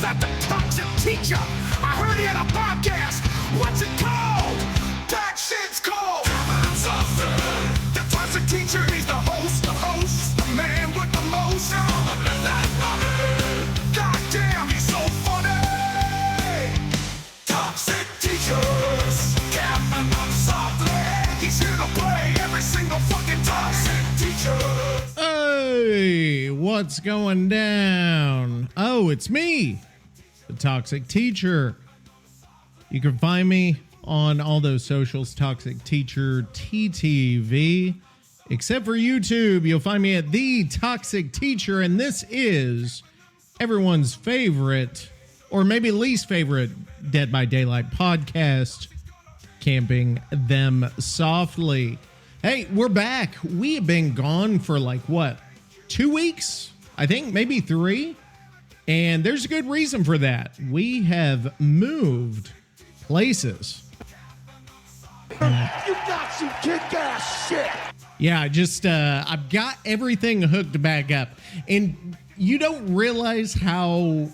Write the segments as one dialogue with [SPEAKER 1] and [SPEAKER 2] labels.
[SPEAKER 1] that the toxic teacher? I heard he had a podcast. What's it called? That shit's called The Toxic Teacher. He's the host, the man with the most. God damn, he's so funny. Toxic Teachers, capping up softly. He's here to play every single fucking toxic teacher.
[SPEAKER 2] Hey, what's going down? Oh, it's me, the Toxic Teacher. You can find me on all those socials, Toxic Teacher TTV. Except for YouTube, you'll find me at The Toxic Teacher, and this is everyone's favorite, or maybe least favorite, Dead by Daylight podcast, Camping Them Softly. Hey, we're back. We have been gone for 2 weeks? I think maybe 3. And there's a good reason for that. We have moved places.
[SPEAKER 1] You got some kick-ass shit.
[SPEAKER 2] Yeah, I've got everything hooked back up. And you don't realize how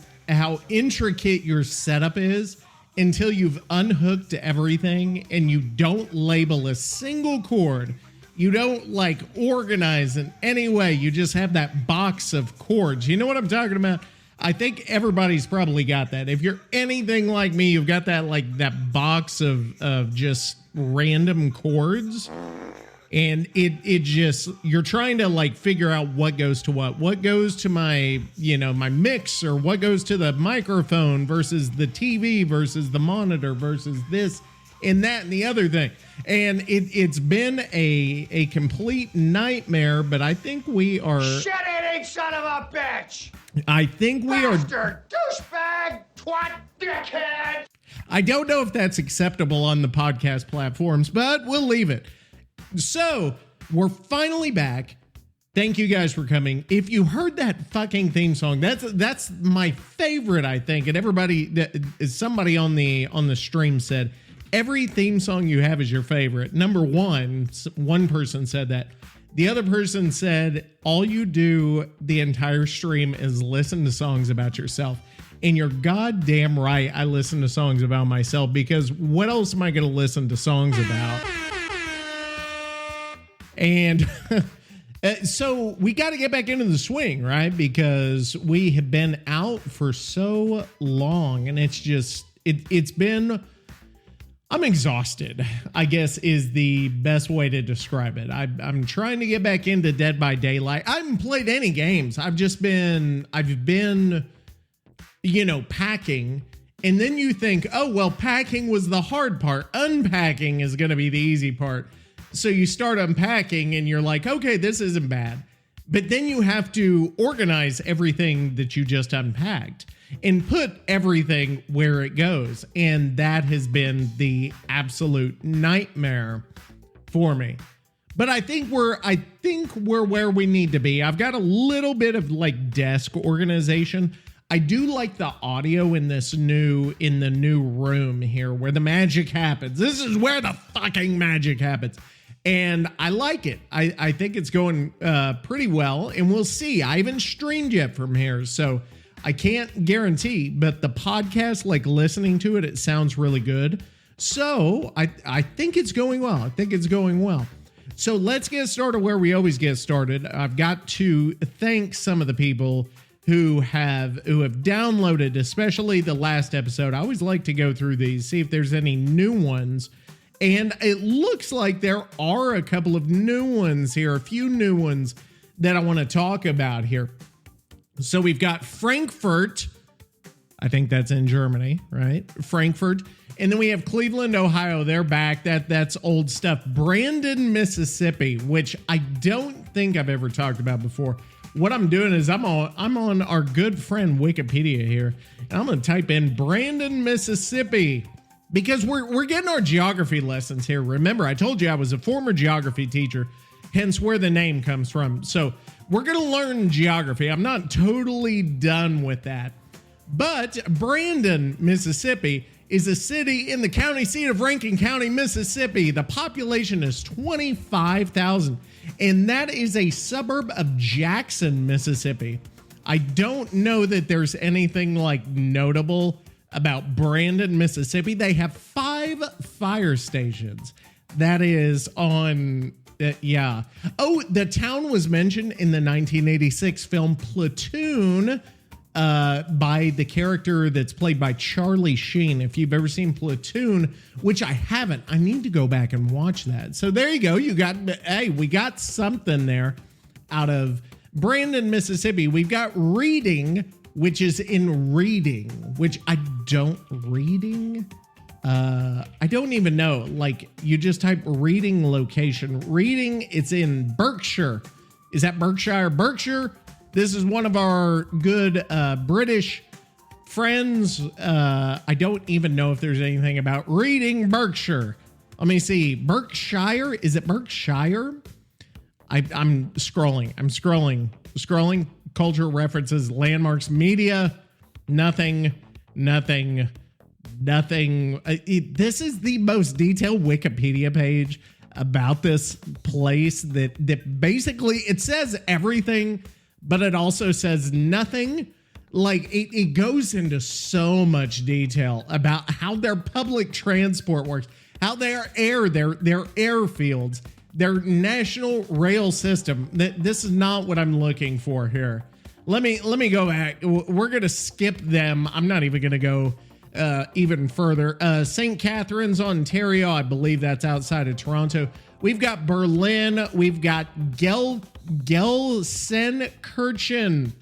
[SPEAKER 2] intricate your setup is until you've unhooked everything and you don't label a single cord. You don't organize in any way. You just have that box of cords. You know what I'm talking about? I think everybody's probably got that. If you're anything like me, you've got that that box of just random cords. And it just, you're trying to figure out what goes to what goes to my, my mixer, what goes to the microphone versus the TV versus the monitor versus this and that and the other thing. And it's been a complete nightmare, but I think we are...
[SPEAKER 1] Shit-eating son of a bitch!
[SPEAKER 2] I think we are...
[SPEAKER 1] Bastard, douchebag, twat, dickhead!
[SPEAKER 2] I don't know if that's acceptable on the podcast platforms, but we'll leave it. So, we're finally back. Thank you guys for coming. If you heard that fucking theme song, that's my favorite, I think. And somebody on the stream said, every theme song you have is your favorite. Number one person said that. The other person said, all you do the entire stream is listen to songs about yourself. And you're goddamn right, I listen to songs about myself, because what else am I going to listen to songs about? And so we got to get back into the swing, right? Because we have been out for so long, and it's been, I'm exhausted, I guess is the best way to describe it. I'm trying to get back into Dead by Daylight. I haven't played any games. I've been, packing. And then you think, oh, well, packing was the hard part. Unpacking is going to be the easy part. So you start unpacking and you're like, okay, this isn't bad. But then you have to organize everything that you just unpacked and put everything where it goes. And that has been the absolute nightmare for me. But I think we're where we need to be. I've got a little bit of desk organization. I do like the audio in the new room here where the magic happens. This is where the fucking magic happens. And I like it. I think it's going pretty well, and we'll see. I haven't streamed yet from here, so I can't guarantee, but the podcast, listening to it, it sounds really good. So I think it's going well. So let's get started where we always get started. I've got to thank some of the people who have downloaded, especially the last episode. I always like to go through these, see if there's any new ones. And it looks like there are a couple of new ones here, a few new ones that I want to talk about here. So we've got Frankfurt. I think that's in Germany, right? Frankfurt. And then we have Cleveland, Ohio. They're back. That's old stuff. Brandon, Mississippi, which I don't think I've ever talked about before. What I'm doing is I'm on our good friend Wikipedia here, and I'm going to type in Brandon, Mississippi. Because we're getting our geography lessons here. Remember, I told you I was a former geography teacher, hence where the name comes from. So we're going to learn geography. I'm not totally done with that. But Brandon, Mississippi is a city in the county seat of Rankin County, Mississippi. The population is 25,000, and that is a suburb of Jackson, Mississippi. I don't know that there's anything like notable about Brandon, Mississippi. They have 5 fire stations. That is on, yeah. Oh, the town was mentioned in the 1986 film Platoon by the character that's played by Charlie Sheen. If you've ever seen Platoon, which I haven't, I need to go back and watch that. So there you go. We got something there out of Brandon, Mississippi. We've got Reading, which is in Reading, which I don't even know. Like, you just type Reading location. Reading, it's in Berkshire. Is that Berkshire? Berkshire? This is one of our good British friends. I don't even know if there's anything about Reading, Berkshire. Let me see. Berkshire? Is it Berkshire? I'm scrolling. Cultural references, landmarks, media, nothing. This is the most detailed Wikipedia page about this place that basically it says everything, but it also says nothing. Like it goes into so much detail about how their public transport works, how their airfields, their national rail system. This is not what I'm looking for here. Let me go back. We're going to skip them. I'm not even going to go even further. St. Catharines, Ontario. I believe that's outside of Toronto. We've got Berlin. We've got Gelsenkirchen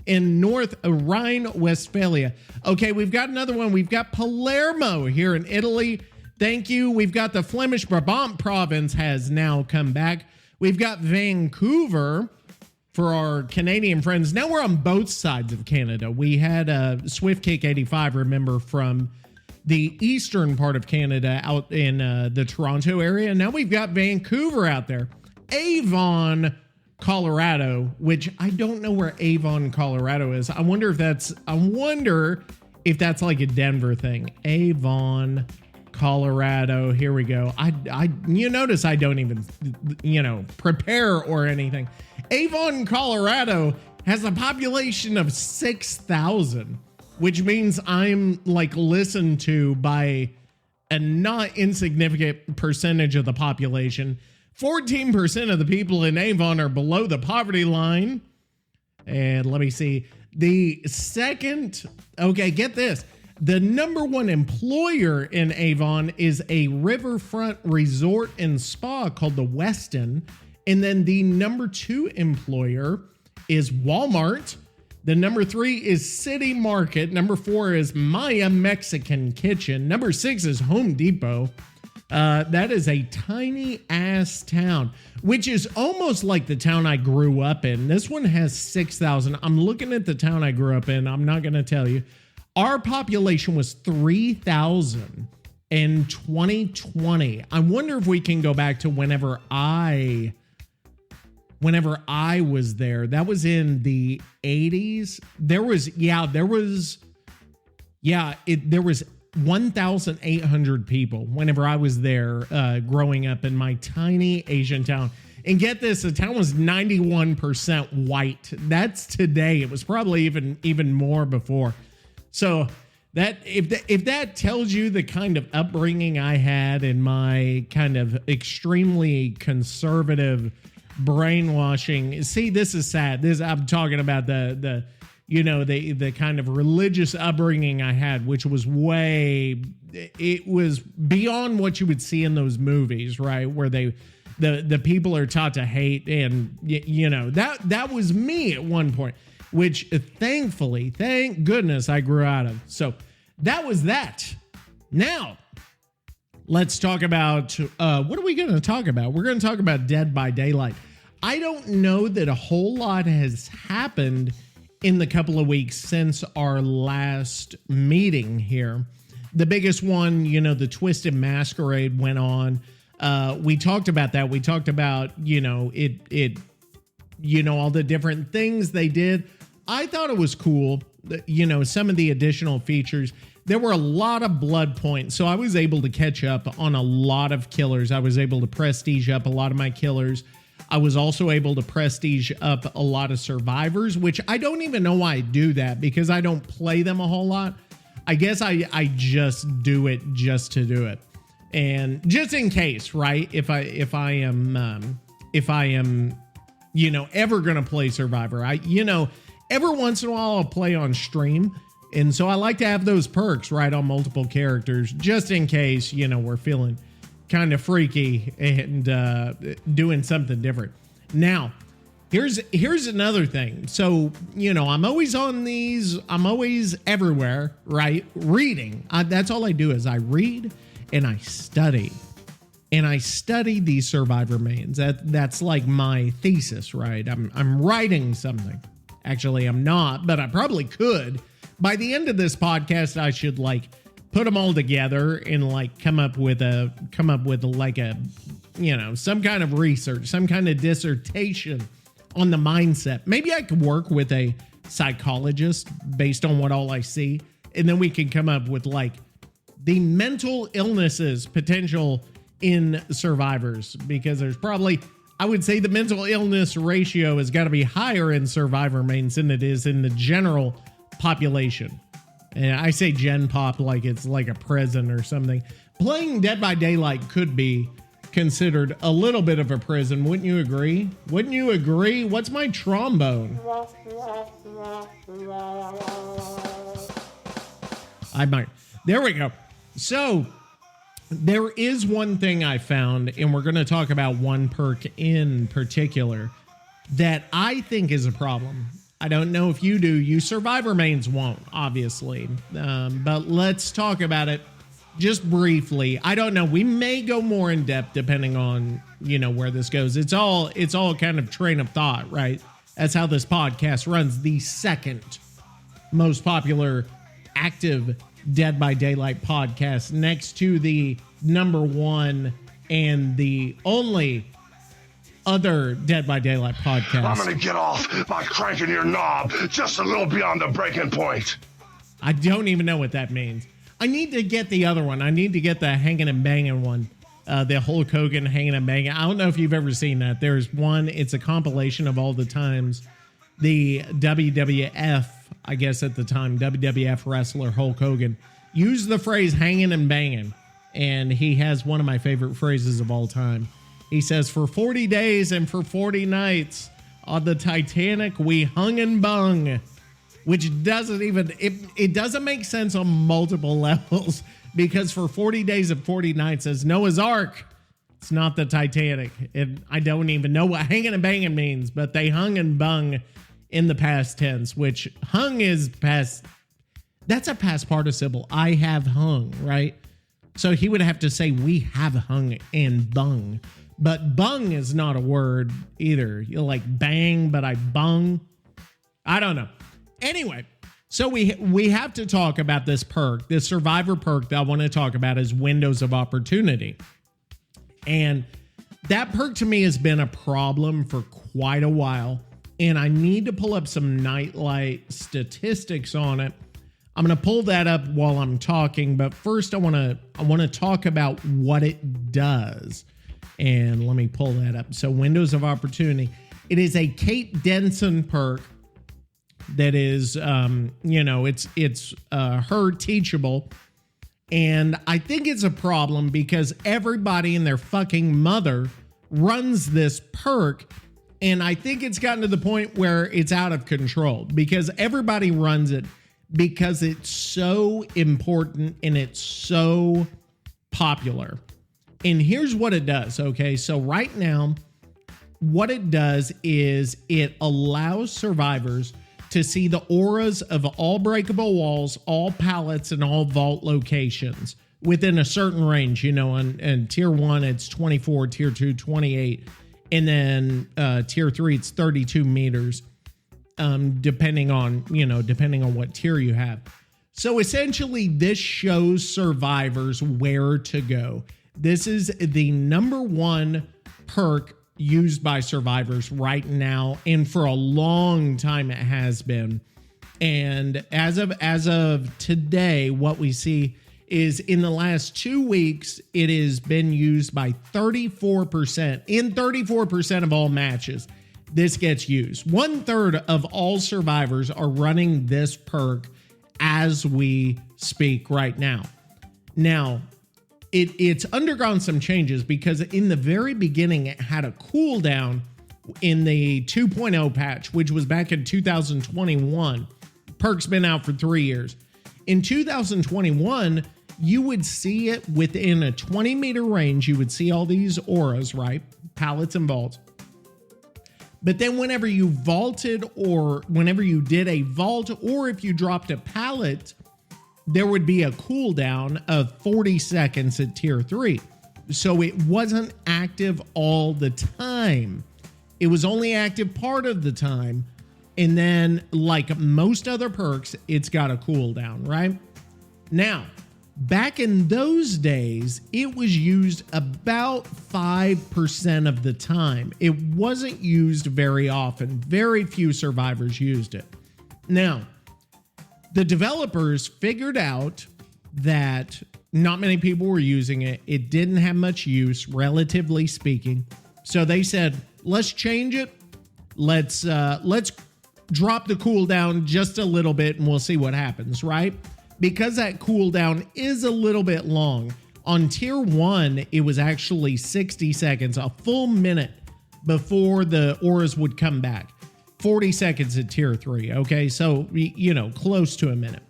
[SPEAKER 2] in North Rhine-Westphalia. Okay, we've got another one. We've got Palermo here in Italy. Thank you. We've got the Flemish Brabant province has now come back. We've got Vancouver for our Canadian friends. Now we're on both sides of Canada. We had Swift Kick 85, remember, from the eastern part of Canada out in the Toronto area. Now we've got Vancouver out there. Avon, Colorado, which I don't know where Avon, Colorado is. I wonder if that's like a Denver thing. Avon, Colorado. Here we go. You notice I don't even, prepare or anything. Avon, Colorado has a population of 6,000, which means I'm like listened to by a not insignificant percentage of the population. 14% of the people in Avon are below the poverty line. And let me see. The second, okay, get this. The number one employer in Avon is a riverfront resort and spa called the Westin. And then the number 2 employer is Walmart. The number 3 is City Market. Number 4 is Maya Mexican Kitchen. Number 6 is Home Depot. That is a tiny ass town, which is almost like the town I grew up in. This one has 6,000. I'm looking at the town I grew up in. I'm not going to tell you. Our population was 3,000 in 2020. I wonder if we can go back to whenever I was there. That was in the 80s. There was 1,800 people whenever I was there growing up in my tiny Asian town. And get this, the town was 91% white. That's today. It was probably even more before. So that if that tells you the kind of upbringing I had in my kind of extremely conservative brainwashing. See, this is sad. I'm talking about the kind of religious upbringing I had, which was it was beyond what you would see in those movies, right? Where the people are taught to hate, and that was me at one point, which thankfully, thank goodness I grew out of. So that was that. Now, let's talk about, what are we going to talk about? We're going to talk about Dead by Daylight. I don't know that a whole lot has happened in the couple of weeks since our last meeting here. The biggest one, the Twisted Masquerade went on. We talked about that. We talked about, all the different things they did. I thought it was cool. Some of the additional features. There were a lot of blood points, so I was able to catch up on a lot of killers. I was able to prestige up a lot of my killers. I was also able to prestige up a lot of survivors, which I don't even know why I do that because I don't play them a whole lot. I guess I just do it just to do it. And just in case, right? If I am, you know, ever going to play Survivor, every once in a while I'll play on stream. And so I like to have those perks, right, on multiple characters, just in case, you know, we're feeling kind of freaky and doing something different. Now, here's another thing. So, you know, I'm always on these. I'm always everywhere, right? Reading. That's all I do is I read and I study. And I study these Survivor mains. That's like my thesis, right? I'm writing something. Actually, I'm not, but I probably could. By the end of this podcast, I should like put them all together and like come up with like a, you know, some kind of research, some kind of dissertation on the mindset. Maybe I could work with a psychologist based on what all I see. And then we can come up with like the mental illnesses potential in survivors, because there's probably, I would say the mental illness ratio has got to be higher in Survivor mains than it is in the general population. And I say gen pop like it's like a prison or something. Playing Dead by Daylight could be considered a little bit of a prison. Wouldn't you agree? Wouldn't you agree? What's my trombone? I might. There we go. So there is one thing I found, and we're going to talk about one perk in particular that I think is a problem. I don't know if you do. You Survivor mains won't, obviously. But let's talk about it just briefly. I don't know. We may go more in depth depending on, you know, where this goes. It's all kind of train of thought, right? That's how this podcast runs. The second most popular active Dead by Daylight podcast, next to the number one and the only other Dead by Daylight podcast.
[SPEAKER 1] I'm gonna get off by cranking your knob just a little beyond the breaking point.
[SPEAKER 2] I don't even know what that means. I need to get the other one. I need to get the hanging and banging one. The Hulk Hogan hanging and banging. I don't know if you've ever seen that. There's one, it's a compilation of all the times the WWF, I guess at the time, WWF wrestler Hulk Hogan used the phrase hanging and banging. And he has one of my favorite phrases of all time. He says, for 40 days and for 40 nights on the Titanic, we hung and bung, which doesn't even, it doesn't make sense on multiple levels, because for 40 days and 40 nights as Noah's Ark, it's not the Titanic. And I don't even know what hanging and banging means, but they hung and bung in the past tense, which hung is past, that's a past participle. I have hung, right? So he would have to say, we have hung and bung. But bung is not a word either. You're like bang, but I bung. I don't know. Anyway, so we have to talk about this perk. This Survivor perk that I want to talk about is Windows of Opportunity. And that perk to me has been a problem for quite a while. And I need to pull up some nightlight statistics on it. I'm going to pull that up while I'm talking. But first, I want to talk about what it does. And let me pull that up. So Windows of Opportunity. It is a Kate Denson perk that is, it's her teachable. And I think it's a problem because everybody and their fucking mother runs this perk. And I think it's gotten to the point where it's out of control because everybody runs it because it's so important and it's so popular. And here's what it does, okay? So right now, what it does is it allows survivors to see the auras of all breakable walls, all pallets, and all vault locations within a certain range. You know, in tier 1, it's 24, tier 2, 28, and then tier 3, it's 32 meters, depending on what tier you have. So essentially, this shows survivors where to go. This is the number one perk used by survivors right now, and for a long time it has been. And as of today, what we see is in the last 2 weeks, it has been used by 34%. In 34% of all matches, this gets used. 1/3 of all survivors are running this perk as we speak right now. Now, it's undergone some changes because in the very beginning, it had a cooldown in the 2.0 patch, which was back in 2021. Perk's been out for 3 years. In 2021, you would see it within a 20-meter range. You would see all these auras, right? Pallets and vaults. But then whenever you vaulted or whenever you did a vault or if you dropped a pallet, there would be a cooldown of 40 seconds at tier 3. So it wasn't active all the time. It was only active part of the time. And then, like most other perks, it's got a cooldown, right? Now, back in those days, it was used about 5% of the time. It wasn't used very often. Very few survivors used it. Now, the developers figured out that not many people were using it. It didn't have much use, relatively speaking. So they said, let's change it. Let's drop the cooldown just a little bit and we'll see what happens, right? Because that cooldown is a little bit long. On tier 1, it was actually 60 seconds, a full minute before the auras would come back. 40 seconds at tier 3, okay? So, you know, close to a minute.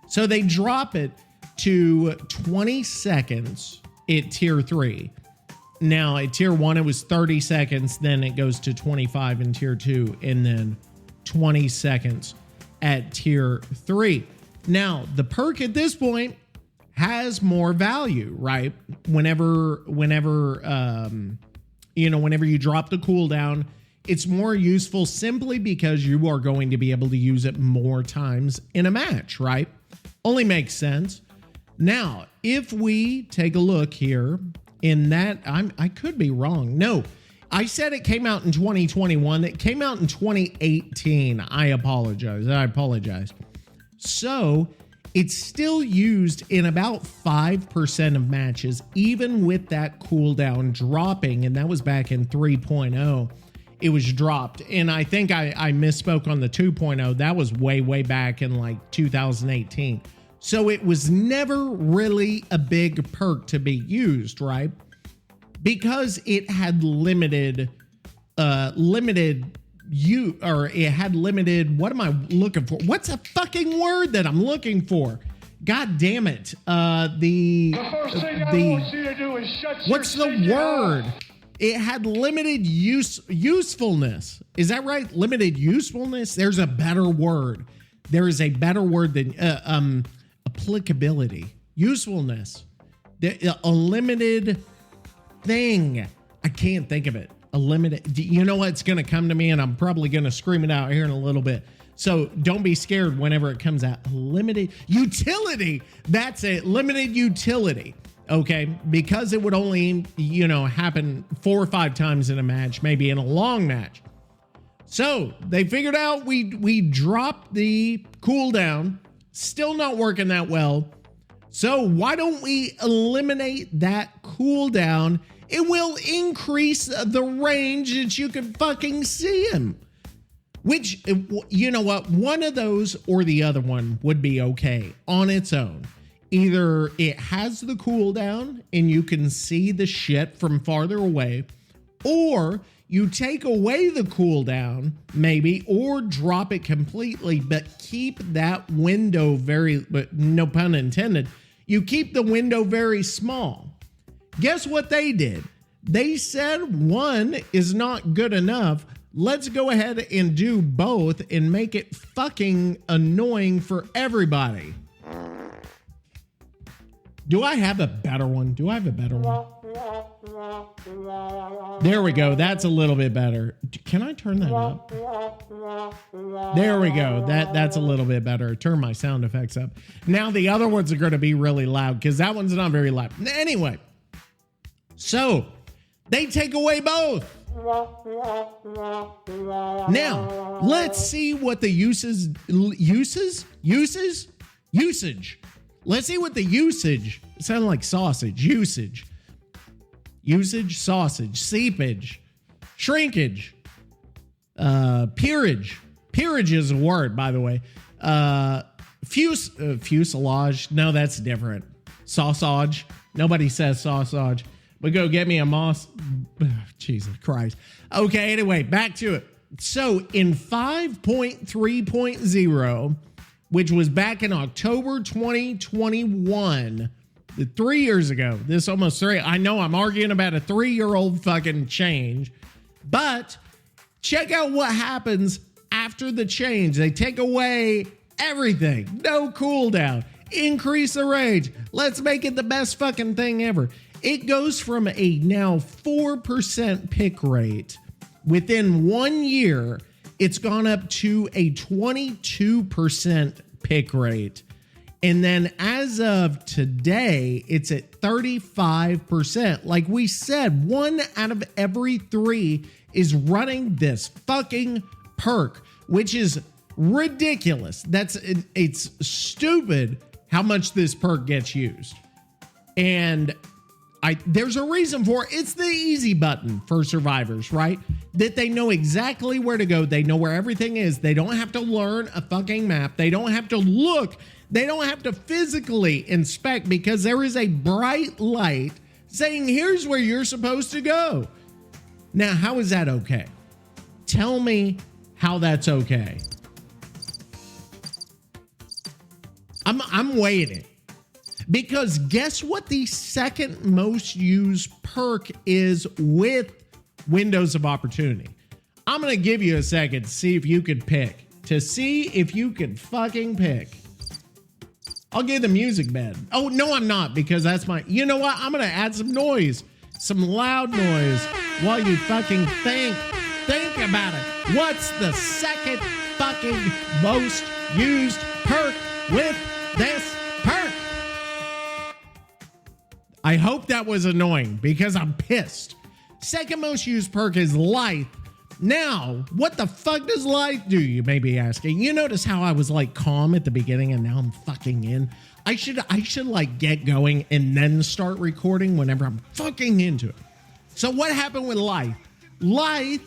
[SPEAKER 2] So they drop it to 20 seconds at tier 3. Now, at tier 1, it was 30 seconds, then it goes to 25 in tier 2, and then 20 seconds at tier 3. Now, the perk at this point has more value, right? Whenever you drop the cooldown, it's more useful simply because you are going to be able to use it more times in a match, right? Only makes sense. Now, if we take a look here in that, I could be wrong. No, I said it came out in 2021. It came out in 2018. I apologize. So it's still used in about 5% of matches, even with that cooldown dropping. And that was back in 3.0. It was dropped. And I think I misspoke on the 2.0. That was way back in like 2018. So it was never really a big perk to be used, right? Because it had limited, what am I looking for? What's a fucking word that I'm looking for? God damn it.
[SPEAKER 3] The first thing I want you to do is shut
[SPEAKER 2] what's
[SPEAKER 3] your
[SPEAKER 2] the word? It had limited usefulness. Is that right? Limited usefulness? There's a better word. There is a better word than applicability. Usefulness. A limited thing. I can't think of it. A limited. You know what's going to come to me, and I'm probably going to scream it out here in a little bit. So don't be scared whenever it comes out. Limited utility. That's it. Limited utility. Okay, because it would only, happen 4 or 5 times in a match, maybe in a long match. So they figured out we dropped the cooldown, still not working that well. So why don't we eliminate that cooldown? It will increase the range that you can fucking see him. Which, you know what, one of those or the other one would be okay on its own. Either it has the cooldown and you can see the shit from farther away, or you take away the cooldown maybe, or drop it completely, but keep that window but no pun intended, you keep the window very small. Guess what they did? They said one is not good enough. Let's go ahead and do both and make it fucking annoying for everybody. Do I have a better one? There we go. That's a little bit better. Can I turn that up? There we go. That's a little bit better. Turn my sound effects up. Now the other ones are going to be really loud because that one's not very loud. Anyway, so they take away both. Now, let's see what the usage Let's see what the usage, it sounded like sausage, usage, sausage, seepage, shrinkage, peerage. Peerage is a word, by the way. Fuselage. No, that's different. Sausage. Nobody says sausage. But go get me a moss. Jesus Christ. Okay, anyway, back to it. So in 5.3.0, which was back in October 2021, 3 years ago, this almost 3. I know I'm arguing about a 3-year-old fucking change, but check out what happens after the change. They take away everything. No cooldown. Increase the rage. Let's make it the best fucking thing ever. It goes from a now 4% pick rate. Within 1 year, it's gone up to a 22% pick rate. And then as of today, it's at 35%. Like we said, 1 out of every 3 is running this fucking perk, which is ridiculous. It's stupid how much this perk gets used. And there's a reason for it. It's the easy button for survivors, right? That they know exactly where to go. They know where everything is. They don't have to learn a fucking map. They don't have to look. They don't have to physically inspect because there is a bright light saying, here's where you're supposed to go. Now, how is that okay? Tell me how that's okay. I'm waiting. Because guess what the second most used perk is with Windows of Opportunity? I'm going to give you a second to see if you can pick. To see if you can fucking pick. I'll give the music bed. Oh, no, I'm not, because that's my... You know what? I'm going to add some noise. Some loud noise while you fucking think. Think about it. What's the second fucking most used perk with this perk? I hope that was annoying because I'm pissed. Second most used perk is Lithe. Now, what the fuck does Lithe do, you may be asking? You notice how I was like calm at the beginning and now I'm fucking in? I should like get going and then start recording whenever I'm fucking into it. So what happened with Lithe? Lithe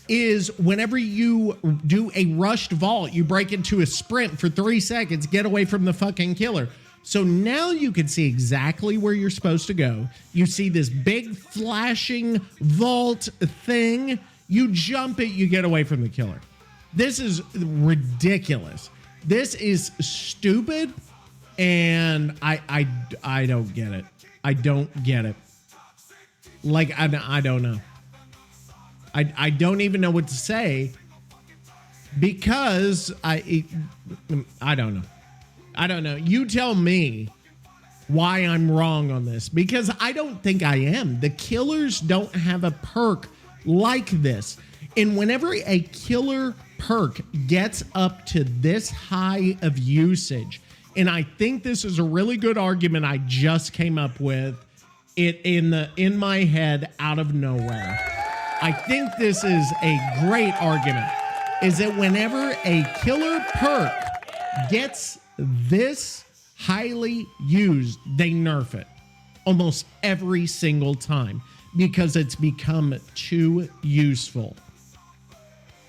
[SPEAKER 2] is whenever you do a rushed vault, you break into a sprint for 3 seconds, get away from the fucking killer. So now you can see exactly where you're supposed to go. You see this big flashing vault thing. You jump it, you get away from the killer. This is ridiculous. This is stupid, and I don't get it. I don't get it. Like, I don't know. I don't even know what to say because I don't know. I don't know. You tell me why I'm wrong on this, because I don't think I am. The killers don't have a perk like this. And whenever a killer perk gets up to this high of usage, and I think this is a really good argument I just came up with it in my head out of nowhere. I think this is a great argument, is that whenever a killer perk gets this highly used, they nerf it almost every single time because it's become too useful.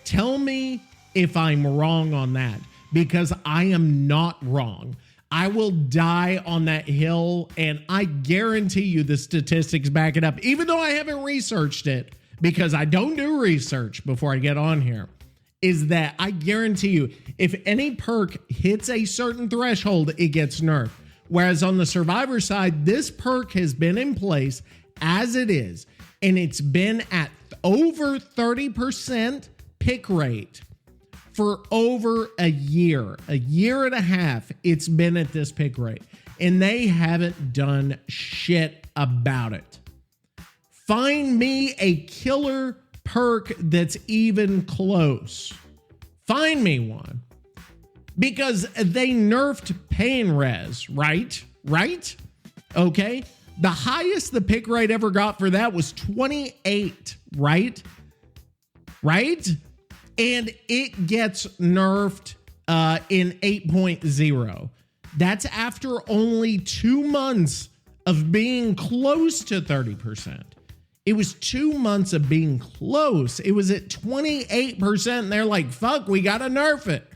[SPEAKER 2] Tell me if I'm wrong on that, because I am not wrong. I will die on that hill, and I guarantee you the statistics back it up, even though I haven't researched it, because I don't do research before I get on here. Is that I guarantee you, if any perk hits a certain threshold, it gets nerfed. Whereas on the survivor side, this perk has been in place as it is, and it's been at over 30% pick rate for over a year and a half. It's been at this pick rate, and they haven't done shit about it. Find me a killer perk that's even close. Find me one. Because they nerfed pain res, right? Okay. The highest the pick rate ever got for that was 28, right? And it gets nerfed in 8.0. That's after only 2 months of being close to 30%. It was 2 months of being close. It was at 28%. And they're like, fuck, we got to nerf it.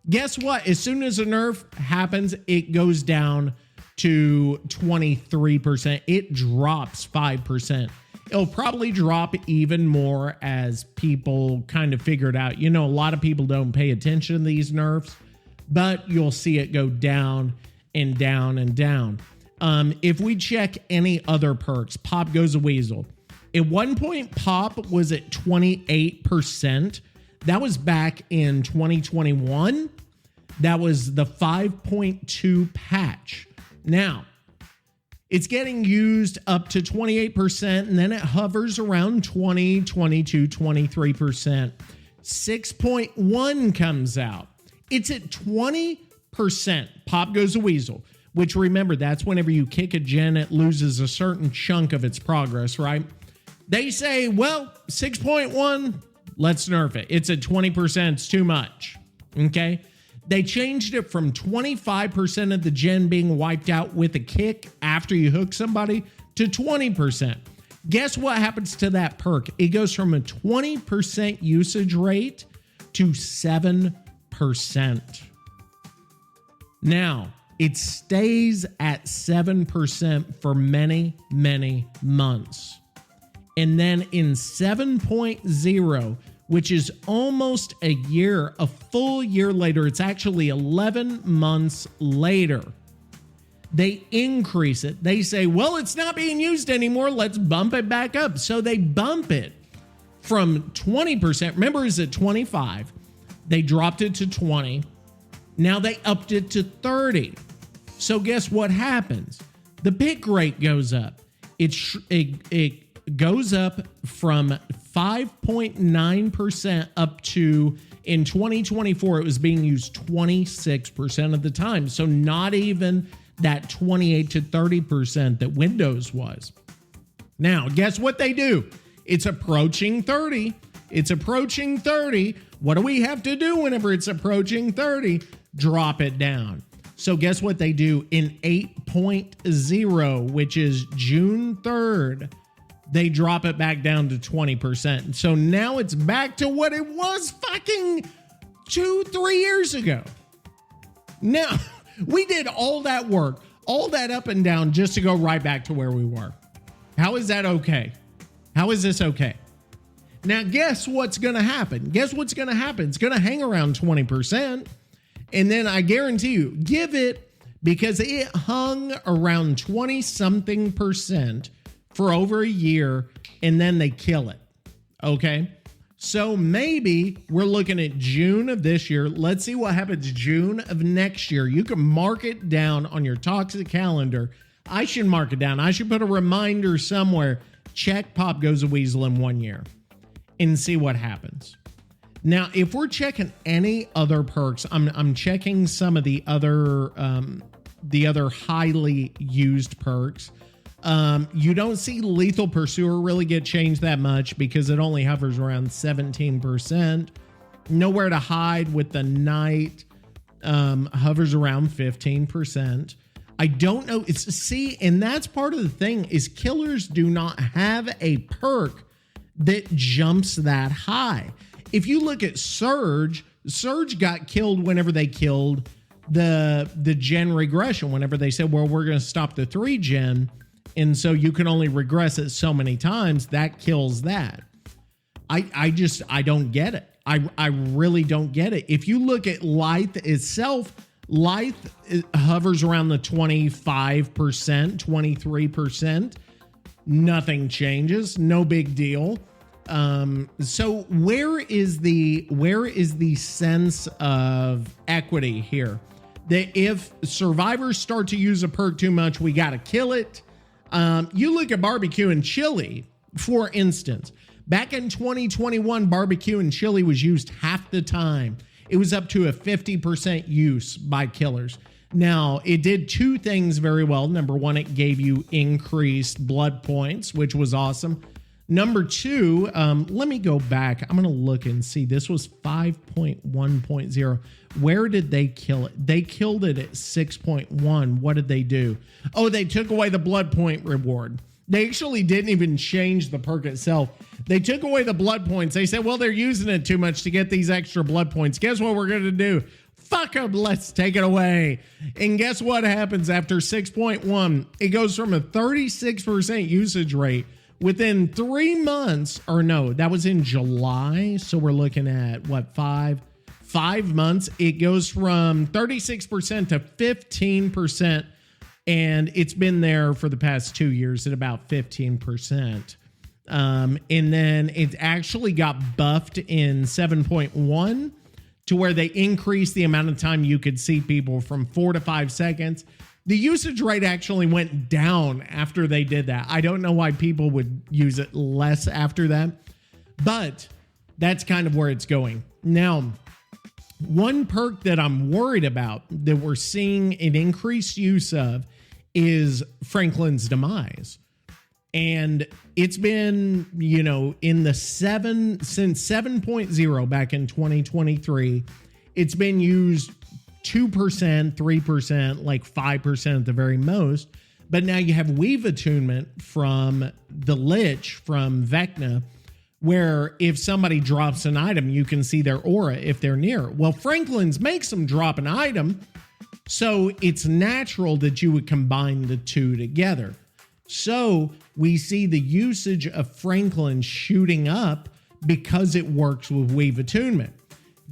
[SPEAKER 2] Guess what? As soon as a nerf happens, it goes down to 23%. It drops 5%. It'll probably drop even more as people kind of figure it out. You know, a lot of people don't pay attention to these nerfs, but you'll see it go down and down and down. If we check any other perks, Pop Goes a Weasel. At one point, Pop was at 28%. That was back in 2021. That was the 5.2 patch. Now, it's getting used up to 28%, and then it hovers around 20, 22, 23%. 6.1 comes out. It's at 20%. Pop Goes a Weasel, which, remember, that's whenever you kick a gen, it loses a certain chunk of its progress, right? They say, well, 6.1, let's nerf it. It's at 20%. It's too much. Okay? They changed it from 25% of the gen being wiped out with a kick after you hook somebody to 20%. Guess what happens to that perk? It goes from a 20% usage rate to 7%. Now, it stays at 7% for many, many months. And then in 7.0, which is almost a year, a full year later, it's actually 11 months later, they increase it. They say, well, it's not being used anymore. Let's bump it back up. So they bump it from 20%. Remember, it's at 25. They dropped it to 20. Now they upped it to 30. So guess what happens? The pick rate goes up. It goes up from 5.9% up to, in 2024, it was being used 26% of the time. So not even that 28 to 30% that Windows was. Now, guess what they do? It's approaching 30. It's approaching 30. What do we have to do whenever it's approaching 30? Drop it down. So guess what they do? In 8.0, which is June 3rd, they drop it back down to 20%. So now it's back to what it was fucking 2-3 years ago. Now, we did all that work, all that up and down just to go right back to where we were. How is that okay? How is this okay? Now, guess what's going to happen? Guess what's going to happen? It's going to hang around 20%. And then I guarantee you, give it, because it hung around 20-something% for over a year, and then they kill it. Okay? So maybe we're looking at June of this year. Let's see what happens June of next year. You can mark it down on your Toxic calendar. I should mark it down. I should put a reminder somewhere. Check Pop Goes a Weasel in 1 year and see what happens. Now, if we're checking any other perks, I'm checking some of the other highly used perks. You don't see Lethal Pursuer really get changed that much because it only hovers around 17%. Nowhere to Hide with the Night hovers around 15%. I don't know. And that's part of the thing is killers do not have a perk that jumps that high. If you look at Surge got killed whenever they killed the gen regression, whenever they said, well, we're going to stop the 3 gen. And so you can only regress it so many times. That kills that. I don't get it. I really don't get it. If you look at Lithe itself, Lithe hovers around the 25%, 23%. Nothing changes. No big deal. So where is the sense of equity here? That if survivors start to use a perk too much, we got to kill it. You look at barbecue and chili, for instance. Back in 2021, barbecue and chili was used half the time. It was up to a 50% use by killers. Now, it did 2 things very well. Number one, it gave you increased blood points, which was awesome. Number 2, let me go back. I'm going to look and see. This was 5.1.0. Where did they kill it? They killed it at 6.1. What did they do? Oh, they took away the blood point reward. They actually didn't even change the perk itself. They took away the blood points. They said, well, they're using it too much to get these extra blood points. Guess what we're going to do? Fuck them. Let's take it away. And guess what happens after 6.1? It goes from a 36% usage rate within 3 months, or no, that was in July. So we're looking at what, 5 months. It goes from 36% to 15%. And it's been there for the past 2 years at about 15%. And then it actually got buffed in 7.1 to where they increased the amount of time you could see people from 4 to 5 seconds. The usage rate actually went down after they did that. I don't know why people would use it less after that, but that's kind of where it's going. Now, one perk that I'm worried about that we're seeing an increased use of is Franklin's Demise. And it's been, in the since 7.0 back in 2023, it's been used 2%, 3%, like 5% at the very most. But now you have Weave Attunement from the Lich from Vecna, where if somebody drops an item, you can see their aura if they're near. Well, Franklin's makes them drop an item, so it's natural that you would combine the two together. So we see the usage of Franklin shooting up because it works with Weave Attunement.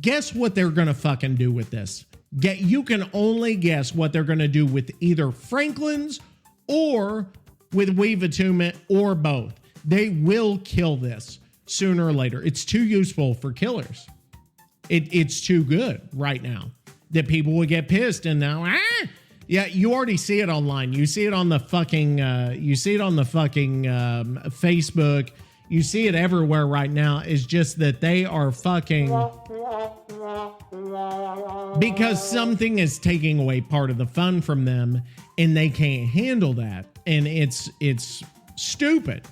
[SPEAKER 2] Guess what they're going to fucking do with this? You can only guess what they're going to do with either Franklin's or with Weave Attunement or both. They will kill this sooner or later. It's too useful for killers. It's too good right now that people would get pissed and now, yeah, you already see it online. You see it on the fucking, Facebook. You see it everywhere right now. It's just that they are fucking, because something is taking away part of the fun from them and they can't handle that. And it's stupid.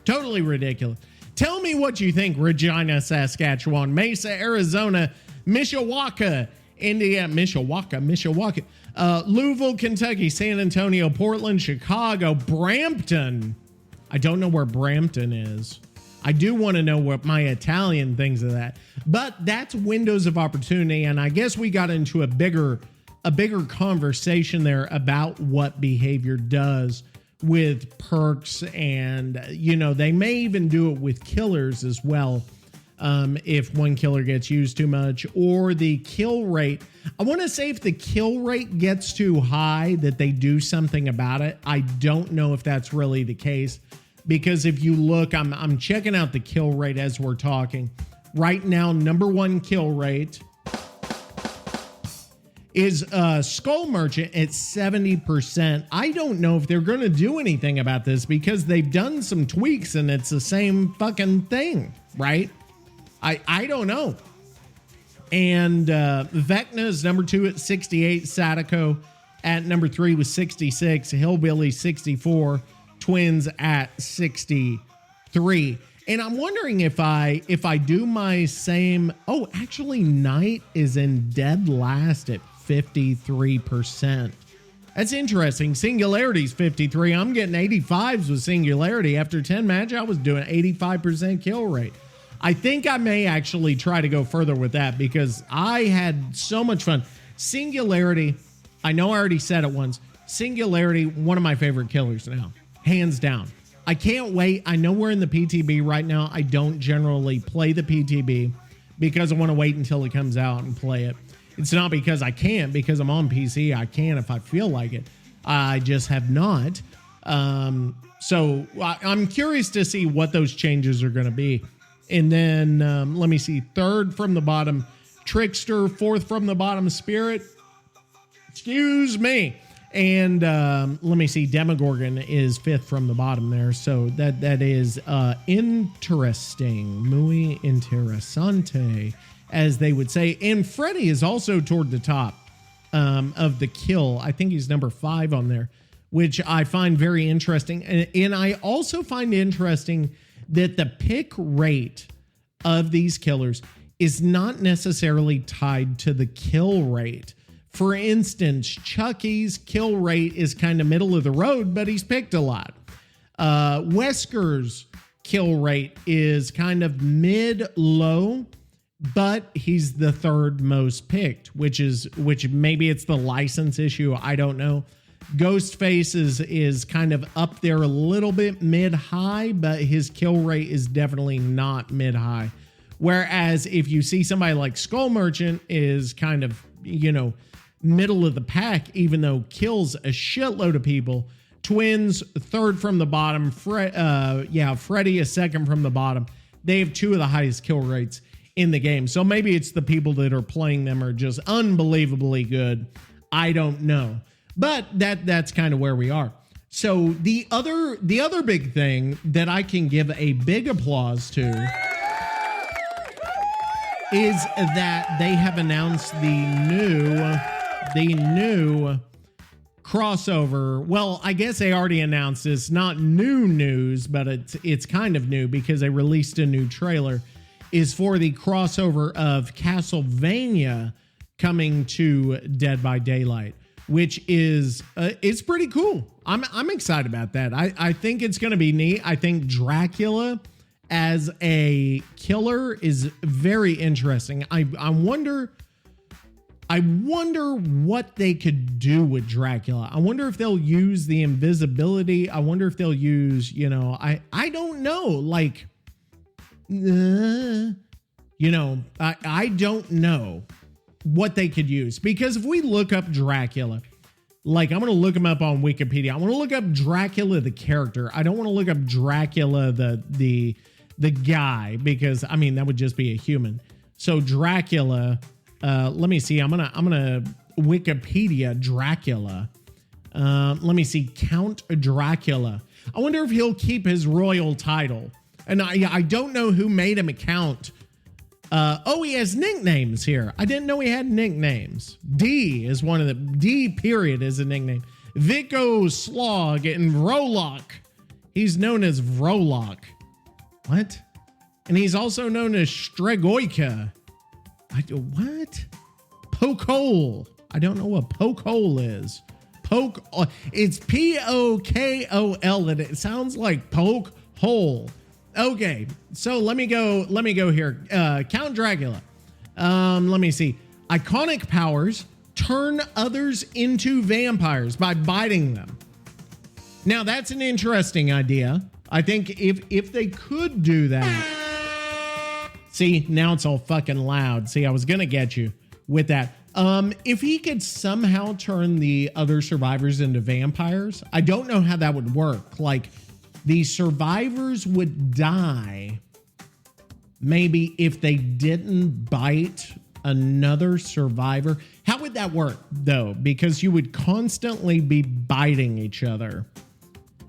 [SPEAKER 2] Totally ridiculous. Tell me what you think. Regina, Saskatchewan, Mesa, Arizona, Mishawaka, Mishawaka, Louisville, Kentucky, San Antonio, Portland, Chicago, Brampton. I don't know where Brampton is. I do want to know what my Italian thinks of that. But that's windows of opportunity, and I guess we got into a bigger conversation there about what behavior does with perks, and they may even do it with killers as well. If one killer gets used too much, or the kill rate. I want to say if the kill rate gets too high that they do something about it. I don't know if that's really the case, because if you look, I'm checking out the kill rate as we're talking. Right now, number 1 kill rate is Skull Merchant at 70%. I don't know if they're going to do anything about this because they've done some tweaks and it's the same fucking thing, right? I don't know. And Vecna is number 2 at 68. Sadako at number 3 with 66. Hillbilly 64. Twins at 63. And I'm wondering if I do my same. Oh, actually, Knight is in dead last at 53%. That's interesting. Singularity's 53. I'm getting 85s with Singularity. After 10 match, I was doing 85% kill rate. I think I may actually try to go further with that because I had so much fun. Singularity, I know I already said it once. Singularity, one of my favorite killers now. Hands down. I can't wait. I know we're in the PTB right now. I don't generally play the PTB because I want to wait until it comes out and play it. It's not because I can't, because I'm on PC. I can if I feel like it. I just have not. So I'm curious to see what those changes are going to be. And then let me see. 3rd from the bottom, Trickster. 4th from the bottom, Spirit. Excuse me. And let me see. Demogorgon is 5th from the bottom there. So that is interesting. Muy interesante, as they would say. And Freddy is also toward the top of the kill. I think he's number 5 on there, which I find very interesting. And I also find interesting that the pick rate of these killers is not necessarily tied to the kill rate. For instance, Chucky's kill rate is kind of middle of the road, but he's picked a lot. Wesker's kill rate is kind of mid-low, but he's the third most picked, which maybe it's the license issue. I don't know. Ghostface is kind of up there a little bit mid-high, but his kill rate is definitely not mid-high. Whereas if you see somebody like Skull Merchant is kind of, middle of the pack, even though kills a shitload of people. Twins, third from the bottom. Freddy is second from the bottom. They have two of the highest kill rates in the game. So maybe it's the people that are playing them are just unbelievably good. I don't know. But that's kind of where we are. So the other big thing that I can give a big applause to is that they have announced the new crossover. Well, I guess they already announced it's not new news, but it's kind of new because they released a new trailer. Is for the crossover of Castlevania coming to Dead by Daylight, which is it's pretty cool. I'm excited about that. I think it's going to be neat. I think Dracula as a killer is very interesting. I wonder what they could do with Dracula. I wonder if they'll use the invisibility. I wonder if they'll use, I don't know. Like, I don't know what they could use. Because if we look up Dracula, like I'm going to look him up on Wikipedia. I want to look up Dracula, the character. I don't want to look up Dracula, the guy, because that would just be a human. So Dracula, let me see. I'm gonna Wikipedia Dracula. Let me see. Count Dracula. I wonder if he'll keep his royal title. And I don't know who made him a count. He has nicknames here. I didn't know he had nicknames. D is one of the D period is a nickname. Vico Slog and Vrolok. He's known as Vrolok. What? And he's also known as Stregoyka. What? Pokehole. I don't know what Pokehole is. It's Pokol, and it sounds like poke hole. Okay, so let me go here. Count Dracula. Let me see. Iconic powers: turn others into vampires by biting them. Now that's an interesting idea. I think if they could do that. See, now it's all fucking loud. See, I was gonna get you with that. If he could somehow turn the other survivors into vampires, I don't know how that would work. Like, the survivors would die maybe if they didn't bite another survivor. How would that work, though? Because you would constantly be biting each other.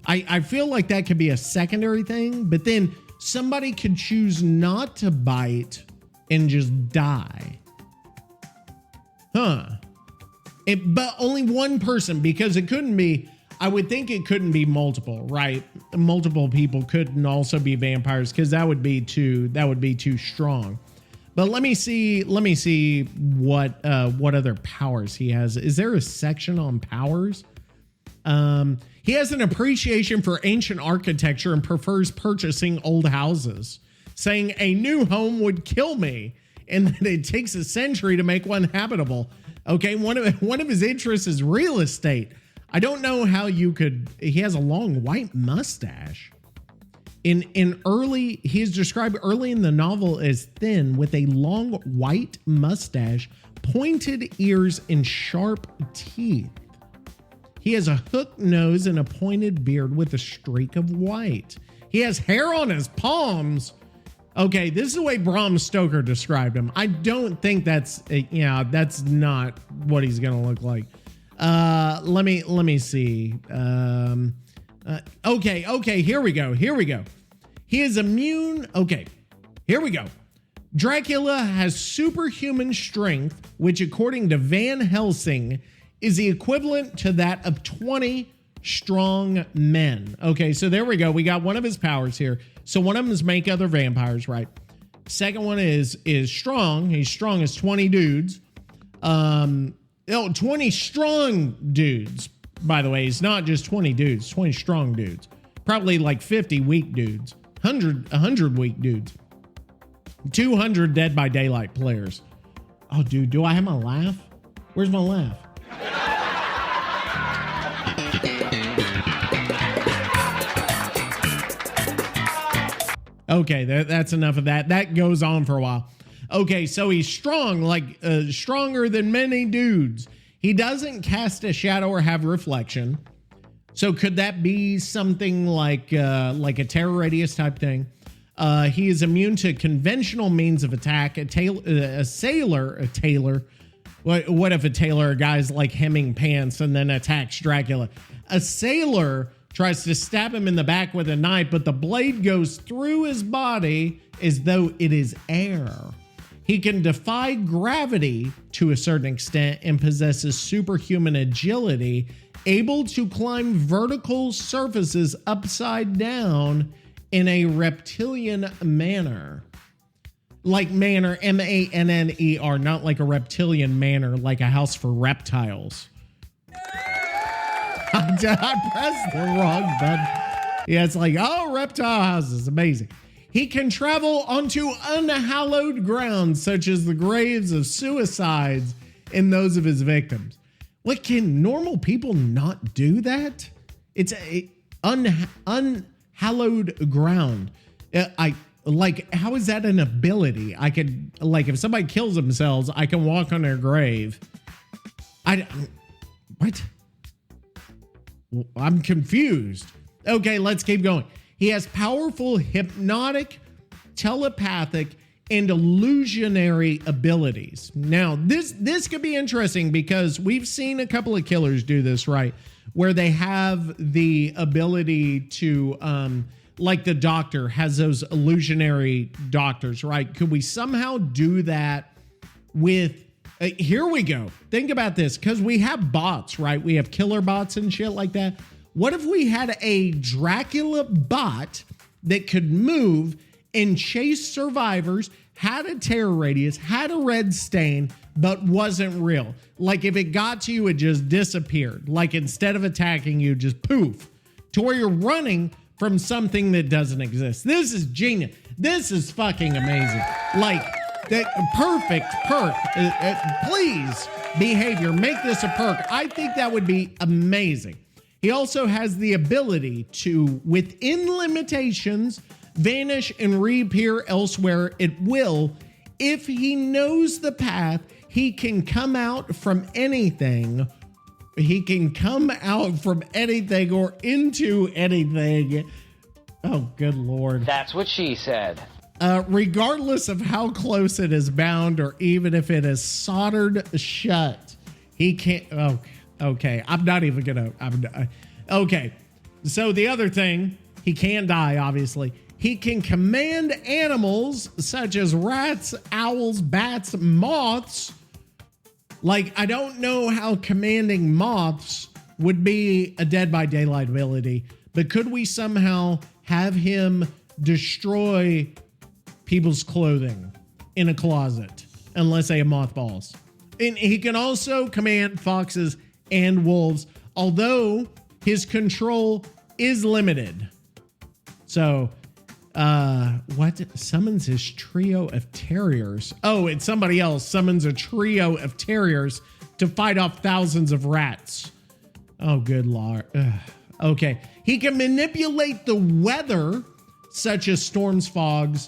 [SPEAKER 2] I feel like that could be a secondary thing, but then somebody could choose not to bite and just die. But only one person, because it couldn't be, I would think it couldn't be multiple, right? Multiple people couldn't also be vampires because that would be too strong. But let me see what other powers he has. Is there a section on powers? He has an appreciation for ancient architecture and prefers purchasing old houses, saying a new home would kill me and that it takes a century to make one habitable. Okay, one of his interests is real estate. I don't know how you could. He has a long white mustache. He is described early in the novel as thin with a long white mustache, pointed ears, and sharp teeth. He has a hooked nose and a pointed beard with a streak of white. He has hair on his palms. Okay, this is the way Bram Stoker described him. I don't think that's not what he's gonna look like. Let me see. Okay, here we go. He is immune. Okay, here we go. Dracula has superhuman strength, which according to Van Helsing is the equivalent to that of 20 strong men. Okay, so there we go. We got one of his powers here. So one of them is make other vampires, right? Second one is strong. He's strong as 20 dudes. 20 strong dudes. By the way, it's not just 20 dudes, 20 strong dudes. Probably like 50 weak dudes. 100 weak dudes. 200 Dead by Daylight players. Oh, dude, do I have my laugh? Where's my laugh? Okay, that's enough of that. That goes on for a while. Okay, so he's strong, like stronger than many dudes. He doesn't cast a shadow or have reflection. So could that be something like a terror radius type thing? He is immune to conventional means of attack. What if a tailor, a guy's like hemming pants and then attacks Dracula? A sailor tries to stab him in the back with a knife, but the blade goes through his body as though it is air. He can defy gravity to a certain extent and possesses superhuman agility, able to climb vertical surfaces upside down in a reptilian manner. Like manner, M-A-N-N-E-R, not like a reptilian manor, like a house for reptiles. I pressed the wrong button. Yeah, it's like, oh, reptile houses, amazing. He can travel onto unhallowed grounds, such as the graves of suicides and those of his victims. What, can normal people not do that? It's a unhallowed ground. How is that an ability? I could, like, if somebody kills themselves, I can walk on their grave. What? I'm confused. Okay, let's keep going. He has powerful hypnotic, telepathic, and illusionary abilities. Now, this could be interesting because we've seen a couple of killers do this, right? Where they have the ability to, like the Doctor has those illusionary doctors, right? Could we somehow do that with, here we go. Think about this, because we have bots, right? We have killer bots and shit like that. What if we had a Dracula bot that could move and chase survivors, had a terror radius, had a red stain, but wasn't real? Like if it got to you, it just disappeared. Like instead of attacking you, just poof, to where you're running from something that doesn't exist. This is genius. This is fucking amazing. Like that perfect perk. Please, behavior, make this a perk. I think that would be amazing. He also has the ability to, within limitations, vanish and reappear elsewhere at will. If he knows the path, he can come out from anything. He can come out from anything or into anything. Oh, good Lord.
[SPEAKER 4] That's what she said.
[SPEAKER 2] Regardless of how close it is bound or even if it is soldered shut, he can't. Oh, okay. I'm not even gonna. Okay. So the other thing, he can't die, obviously. He can command animals such as rats, owls, bats, moths. Like, I don't know how commanding moths would be a Dead by Daylight ability, but could we somehow have him destroy people's clothing in a closet, unless they have mothballs? And he can also command foxes and wolves, although his control is limited. So, what summons his trio of terriers? Oh, it's somebody else summons a trio of terriers to fight off thousands of rats. Oh, good Lord. Okay. He can manipulate the weather, such as storms, fog,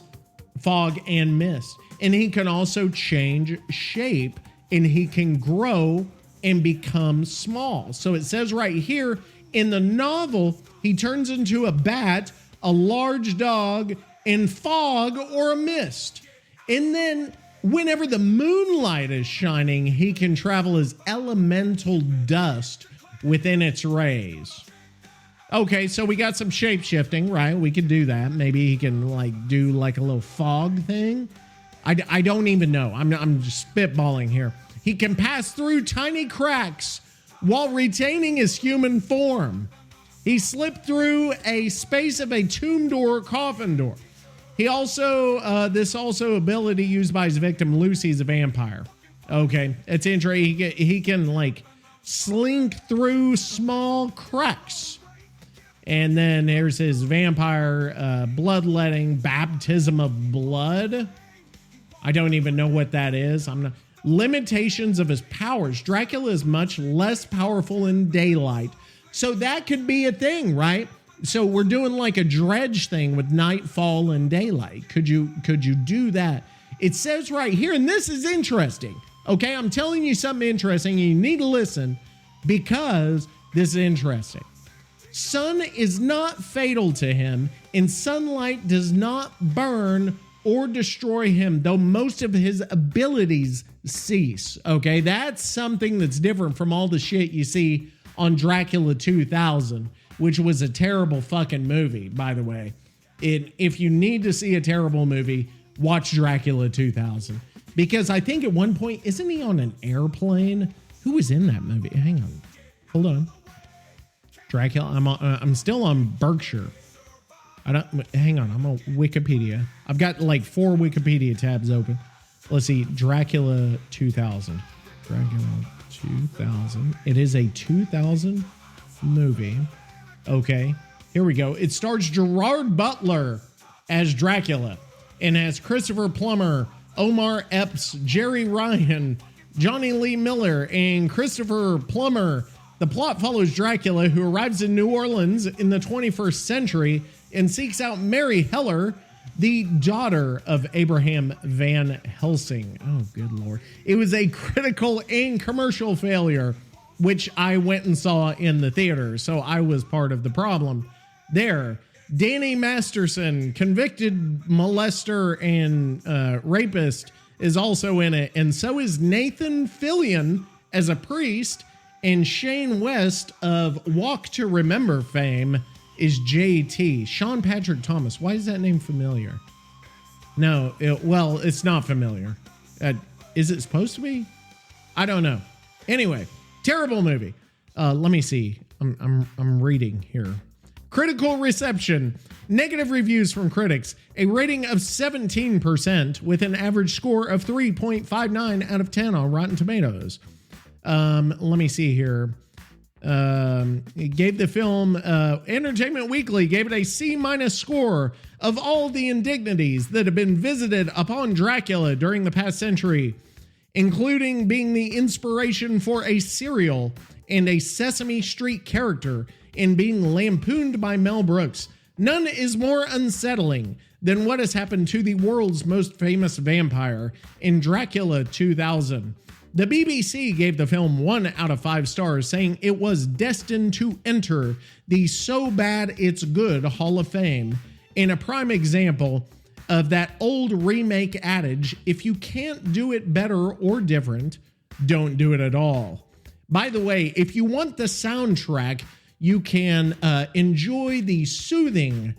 [SPEAKER 2] and mist. And he can also change shape, and he can grow and become small. So it says right here in the novel, he turns into a bat, a large dog, in fog or a mist. And then whenever the moonlight is shining, he can travel as elemental dust within its rays. Okay, so we got some shape shifting, right? We could do that. Maybe he can like do like a little fog thing. I don't even know. I'm just spitballing here. He can pass through tiny cracks while retaining his human form. He slipped through a space of a tomb door, coffin door. He also, this also ability used by his victim, Lucy's a vampire. Okay, it's interesting. He can like slink through small cracks. And then there's his vampire bloodletting, baptism of blood. I don't even know what that is. Limitations of his powers. Dracula is much less powerful in daylight. So that could be a thing, right? So we're doing like a dredge thing with nightfall and daylight. Could you do that? It says right here, and this is interesting. Okay, I'm telling you something interesting. You need to listen because this is interesting. Sun is not fatal to him, and sunlight does not burn or destroy him, though most of his abilities cease. Okay, that's something that's different from all the shit you see on Dracula 2000, which was a terrible fucking movie, by the way. If you need to see a terrible movie, watch Dracula 2000. Because I think at one point, isn't he on an airplane? Who was in that movie? Hang on. Hold on. Dracula, I'm still on Berkshire. Hang on, I'm on Wikipedia. I've got like 4 Wikipedia tabs open. Let's see, Dracula 2000. Dracula 2000. It is a 2000 movie. Okay, here we go. It stars Gerard Butler as Dracula and has Christopher Plummer, Omar Epps, Jerry Ryan, Johnny Lee Miller, and Christopher Plummer. The plot follows Dracula, who arrives in New Orleans in the 21st century and seeks out Mary Heller, the daughter of Abraham Van Helsing. Oh, good Lord. It was a critical and commercial failure, which I went and saw in the theater, so I was part of the problem there. Danny Masterson, convicted molester and rapist, is also in it, and so is Nathan Fillion as a priest, and Shane West of Walk to Remember fame is JT. Sean Patrick Thomas. Why is that name familiar? No, it's not familiar. Is it supposed to be? I don't know. Anyway, terrible movie. Let me see. I'm reading here. Critical reception. Negative reviews from critics. A rating of 17% with an average score of 3.59 out of 10 on Rotten Tomatoes. Let me see here. It gave the film, Entertainment Weekly gave it a C- score of all the indignities that have been visited upon Dracula during the past century, including being the inspiration for a serial and a Sesame Street character and being lampooned by Mel Brooks. None is more unsettling than what has happened to the world's most famous vampire in Dracula 2000. The BBC gave the film 1 out of 5 stars, saying it was destined to enter the So Bad It's Good Hall of Fame, in a prime example of that old remake adage, if you can't do it better or different, don't do it at all. By the way, if you want the soundtrack, you can enjoy the soothing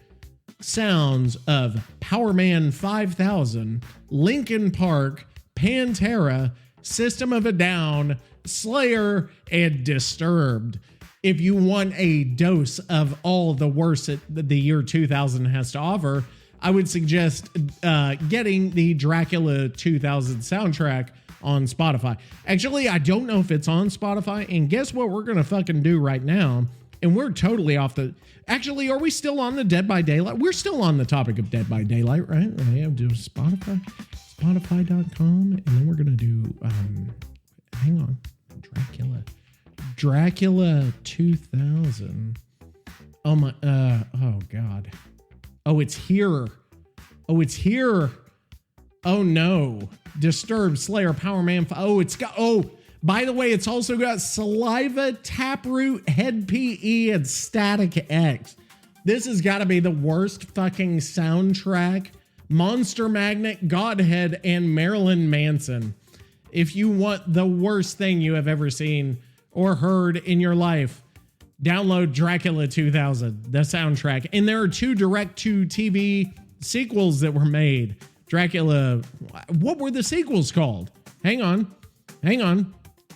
[SPEAKER 2] sounds of Powerman 5000, Linkin Park, Pantera, System of a Down, Slayer, and Disturbed. If you want a dose of all the worst that the year 2000 has to offer, I would suggest getting the Dracula 2000 soundtrack on Spotify. Actually, I don't know if it's on Spotify, and guess what we're going to fucking do right now? And we're totally off the... Actually, are we still on the Dead by Daylight? We're still on the topic of Dead by Daylight, right? We have to do Spotify. Spotify.com, and then we're gonna do hang on, Dracula 2000. Oh my oh god. Oh, it's here. Oh no. Disturbed, Slayer, Powerman. By the way, it's also got Saliva, Taproot, Head PE, and Static X. This has got to be the worst fucking soundtrack. Monster Magnet, Godhead, and Marilyn Manson. If you want the worst thing you have ever seen or heard in your life, download Dracula 2000, the soundtrack. And there are 2 direct-to-TV sequels that were made. Dracula, what were the sequels called? Hang on.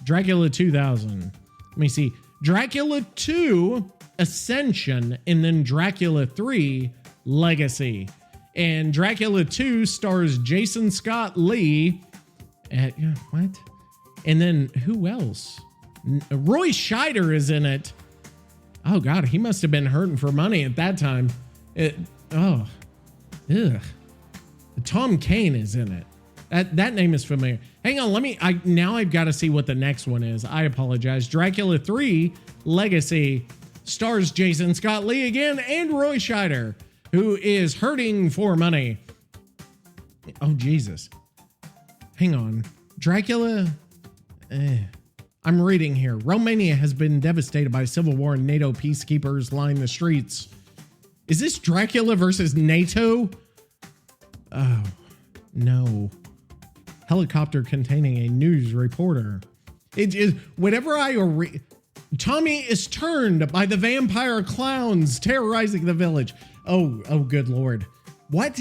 [SPEAKER 2] Dracula 2000. Let me see. Dracula 2 Ascension, and then Dracula 3 Legacy. And Dracula 2 stars Jason Scott Lee. What? And then who else? Roy Scheider is in it. Oh God, he must have been hurting for money at that time. Tom Kane is in it. That name is familiar. Hang on, I've got to see what the next one is. I apologize. Dracula 3 Legacy stars Jason Scott Lee again and Roy Scheider, who is hurting for money. Oh, Jesus. Hang on. Dracula. I'm reading here. Romania has been devastated by civil war and NATO peacekeepers line the streets. Is this Dracula versus NATO? Oh, no. Helicopter containing a news reporter. It is whenever I read. Tommy is turned by the vampire clowns terrorizing the village. Oh, good Lord. What?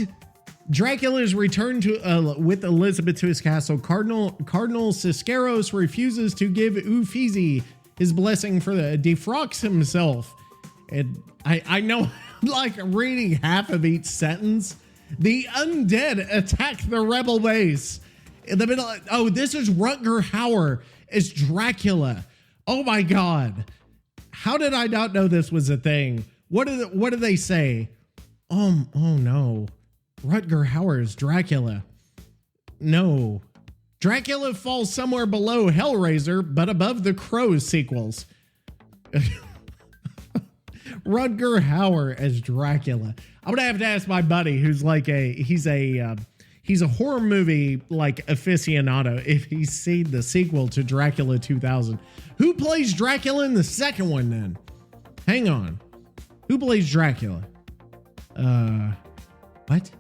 [SPEAKER 2] Dracula is returned to with Elizabeth to his castle. Cardinal Ciscaros refuses to give Uffizi his blessing for the defrocks himself. And I know, like reading half of each sentence. The undead attack the rebel base. In the middle, this is Rutger Hauer as Dracula. Oh my God. How did I not know this was a thing? What do they say? Oh no. Rutger Hauer is Dracula. No. Dracula falls somewhere below Hellraiser, but above the Crow sequels. Rutger Hauer as Dracula. I'm gonna have to ask my buddy, who's like he's a horror movie like aficionado, if he's seen the sequel to Dracula 2000. Who plays Dracula in the second one then? Hang on. Who plays Dracula? What?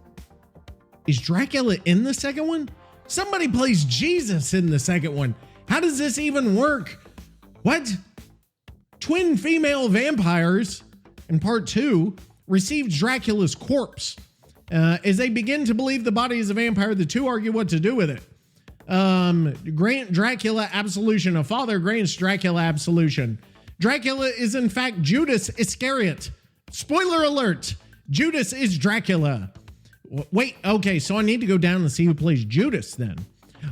[SPEAKER 2] Is Dracula in the second one? Somebody plays Jesus in the second one. How does this even work? What? Twin female vampires in part 2 received Dracula's corpse. As they begin to believe the body is a vampire, the two argue what to do with it. Grant Dracula absolution. A father grants Dracula absolution. Dracula is in fact Judas Iscariot. Spoiler alert. Judas is Dracula. Wait, okay, so I need to go down and see who plays Judas then.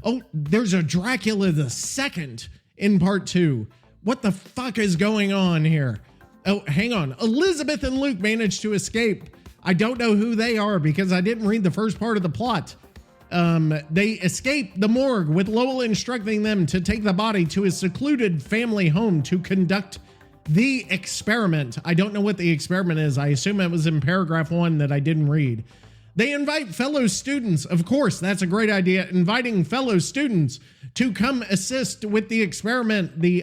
[SPEAKER 2] Oh, there's a Dracula the Second in part 2. What the fuck is going on here? Oh, hang on. Elizabeth and Luke managed to escape. I don't know who they are because I didn't read the first part of the plot. They escape the morgue with Lowell instructing them to take the body to his secluded family home to conduct the experiment. I don't know what the experiment is. I assume it was in paragraph 1 that I didn't read. They invite fellow students. Of course, that's a great idea. Inviting fellow students to come assist with the experiment, the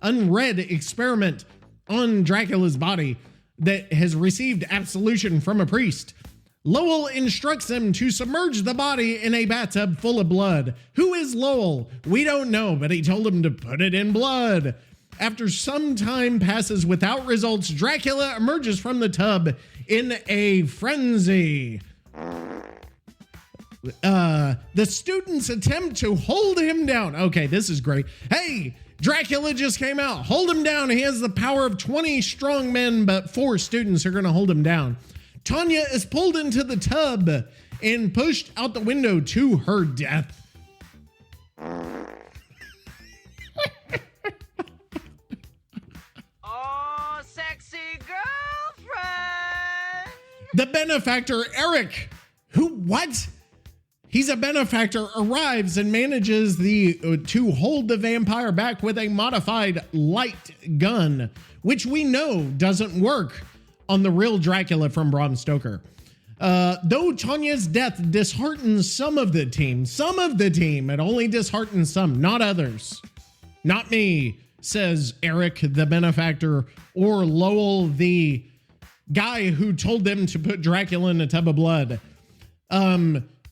[SPEAKER 2] unread experiment on Dracula's body that has received absolution from a priest. Lowell instructs them to submerge the body in a bathtub full of blood. Who is Lowell? We don't know, but he told them to put it in blood. After some time passes without results, Dracula emerges from the tub in a frenzy. The students attempt to hold him down. Okay, this is great. Hey, Dracula just came out. Hold him down. He has the power of 20 strong men, but 4 students are going to hold him down. Tanya is pulled into the tub and pushed out the window to her death.
[SPEAKER 4] Oh, sexy girlfriend.
[SPEAKER 2] The benefactor, Eric, what? He's a benefactor, arrives and manages to hold the vampire back with a modified light gun, which we know doesn't work on the real Dracula from Bram Stoker. Though Tanya's death disheartens some of the team, it only disheartens some, not others. Not me, says Eric, the benefactor, or Lowell, the guy who told them to put Dracula in a tub of blood.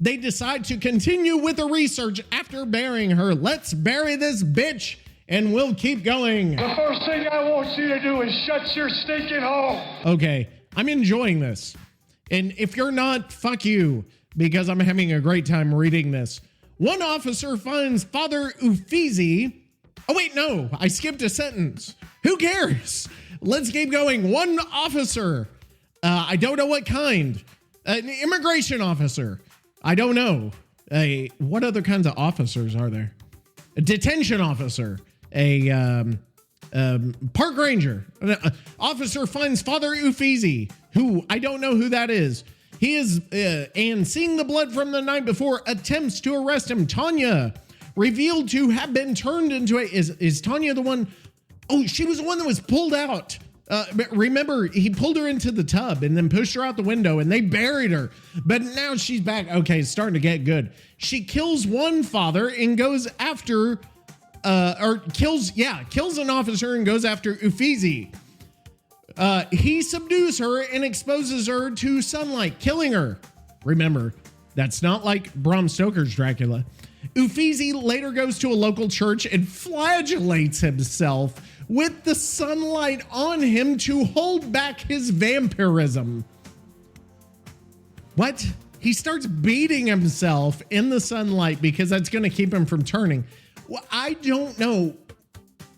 [SPEAKER 2] They decide to continue with the research after burying her. Let's bury this bitch and we'll keep going.
[SPEAKER 3] The first thing I want you to do is shut your stinking hole.
[SPEAKER 2] Okay, I'm enjoying this. And if you're not, fuck you, because I'm having a great time reading this. One officer finds Father Uffizi. Oh, wait, no, I skipped a sentence. Who cares? Let's keep going. One officer. I don't know what kind. An immigration officer. I don't know. What other kinds of officers are there? A detention officer. A park ranger. Officer finds Father Uffizi, who I don't know who that is. He is, and seeing the blood from the night before, attempts to arrest him. Tanya, revealed to have been turned into a, is Tanya the one? Oh, she was the one that was pulled out. Remember, he pulled her into the tub and then pushed her out the window and they buried her. But now she's back. Okay, it's starting to get good. She kills one father and goes after, kills an officer and goes after Uffizi. He subdues her and exposes her to sunlight, killing her. Remember, that's not like Bram Stoker's Dracula. Uffizi later goes to a local church and flagellates himself with the sunlight on him to hold back his vampirism. What? He starts beating himself in the sunlight because that's going to keep him from turning. Well, I don't know.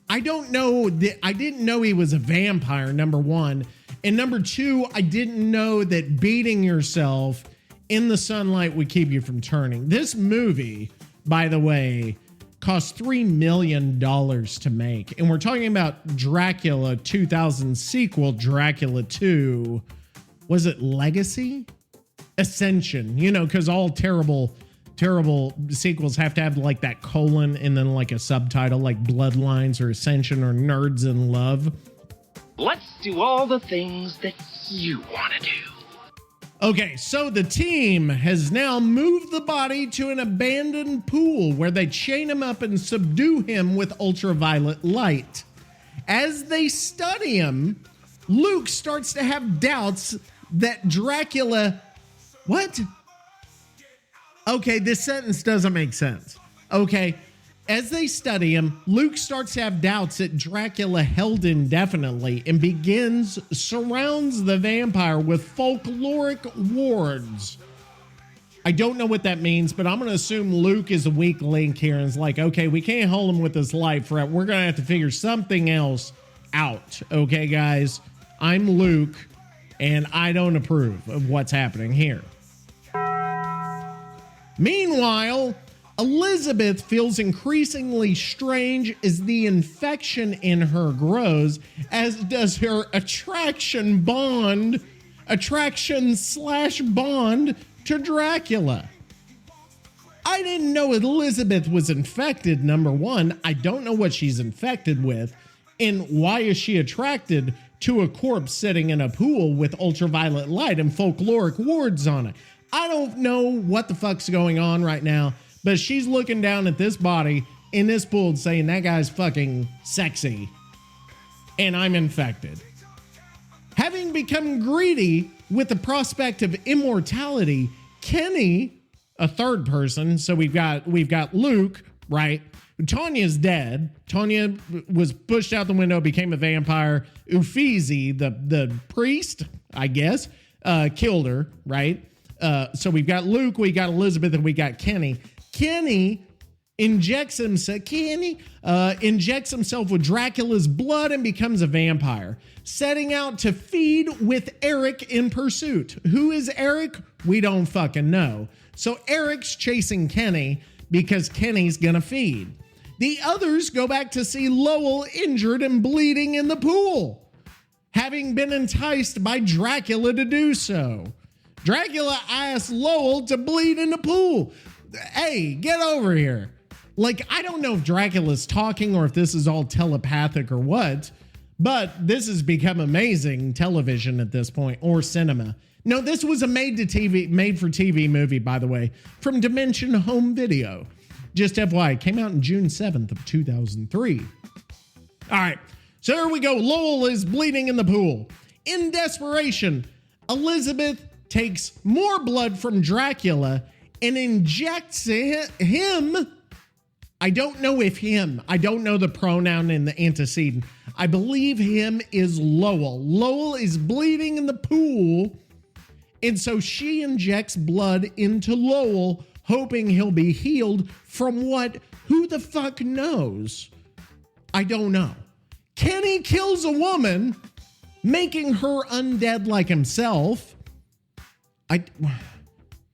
[SPEAKER 2] I didn't know he was a vampire, number one. And number two, I didn't know that beating yourself in the sunlight would keep you from turning. This movie, by the way, cost $3 million to make. And we're talking about Dracula 2000 sequel, Dracula II. Was it Legacy? Ascension, because all terrible sequels have to have like that colon and then like a subtitle like Bloodlines or Ascension or Nerds in Love.
[SPEAKER 4] Let's do all the things that you want to do.
[SPEAKER 2] Okay, so the team has now moved the body to an abandoned pool where they chain him up and subdue him with ultraviolet light. As they study him, Luke starts to have doubts that Dracula... What? Okay, this sentence doesn't make sense. Okay, as they study him, Luke starts to have doubts that Dracula held indefinitely and surrounds the vampire with folkloric wards. I don't know what that means, but I'm going to assume Luke is a weak link here and is like, okay, we can't hold him with this light forever. We're going to have to figure something else out. Okay, guys, I'm Luke, and I don't approve of what's happening here. Meanwhile, Elizabeth feels increasingly strange as the infection in her grows, as does her attraction/bond to Dracula. I didn't know Elizabeth was infected, number one. I don't know what she's infected with, and why is she attracted to a corpse sitting in a pool with ultraviolet light and folkloric wards on it. I don't know what the fuck's going on right now, but she's looking down at this body in this pool and saying that guy's fucking sexy and I'm infected. Having become greedy with the prospect of immortality, Kenny, a third person, so we've got Luke, right? Tanya's dead. Tanya was pushed out the window, became a vampire. Uffizi, the priest, I guess, killed her, right? So we've got Luke, we got Elizabeth, and we got Kenny. Kenny injects himself with Dracula's blood and becomes a vampire, setting out to feed with Eric in pursuit. Who is Eric? We don't fucking know. So Eric's chasing Kenny because Kenny's gonna feed. The others go back to see Lowell injured and bleeding in the pool, having been enticed by Dracula to do so. Dracula asks Lowell to bleed in the pool. Hey, get over here. Like, I don't know if Dracula's talking or if this is all telepathic or what, but this has become amazing television at this point, or cinema. No, this was a made-for-TV movie, by the way, from Dimension Home Video. Just FYI, it came out in June 7th of 2003. All right, so here we go. Lowell is bleeding in the pool. In desperation, Elizabeth takes more blood from Dracula and injects him. I don't know if him. I don't know the pronoun in the antecedent. I believe him is Lowell. Lowell is bleeding in the pool, and so she injects blood into Lowell, hoping he'll be healed from what? Who the fuck knows? I don't know. Kenny kills a woman making her undead like himself.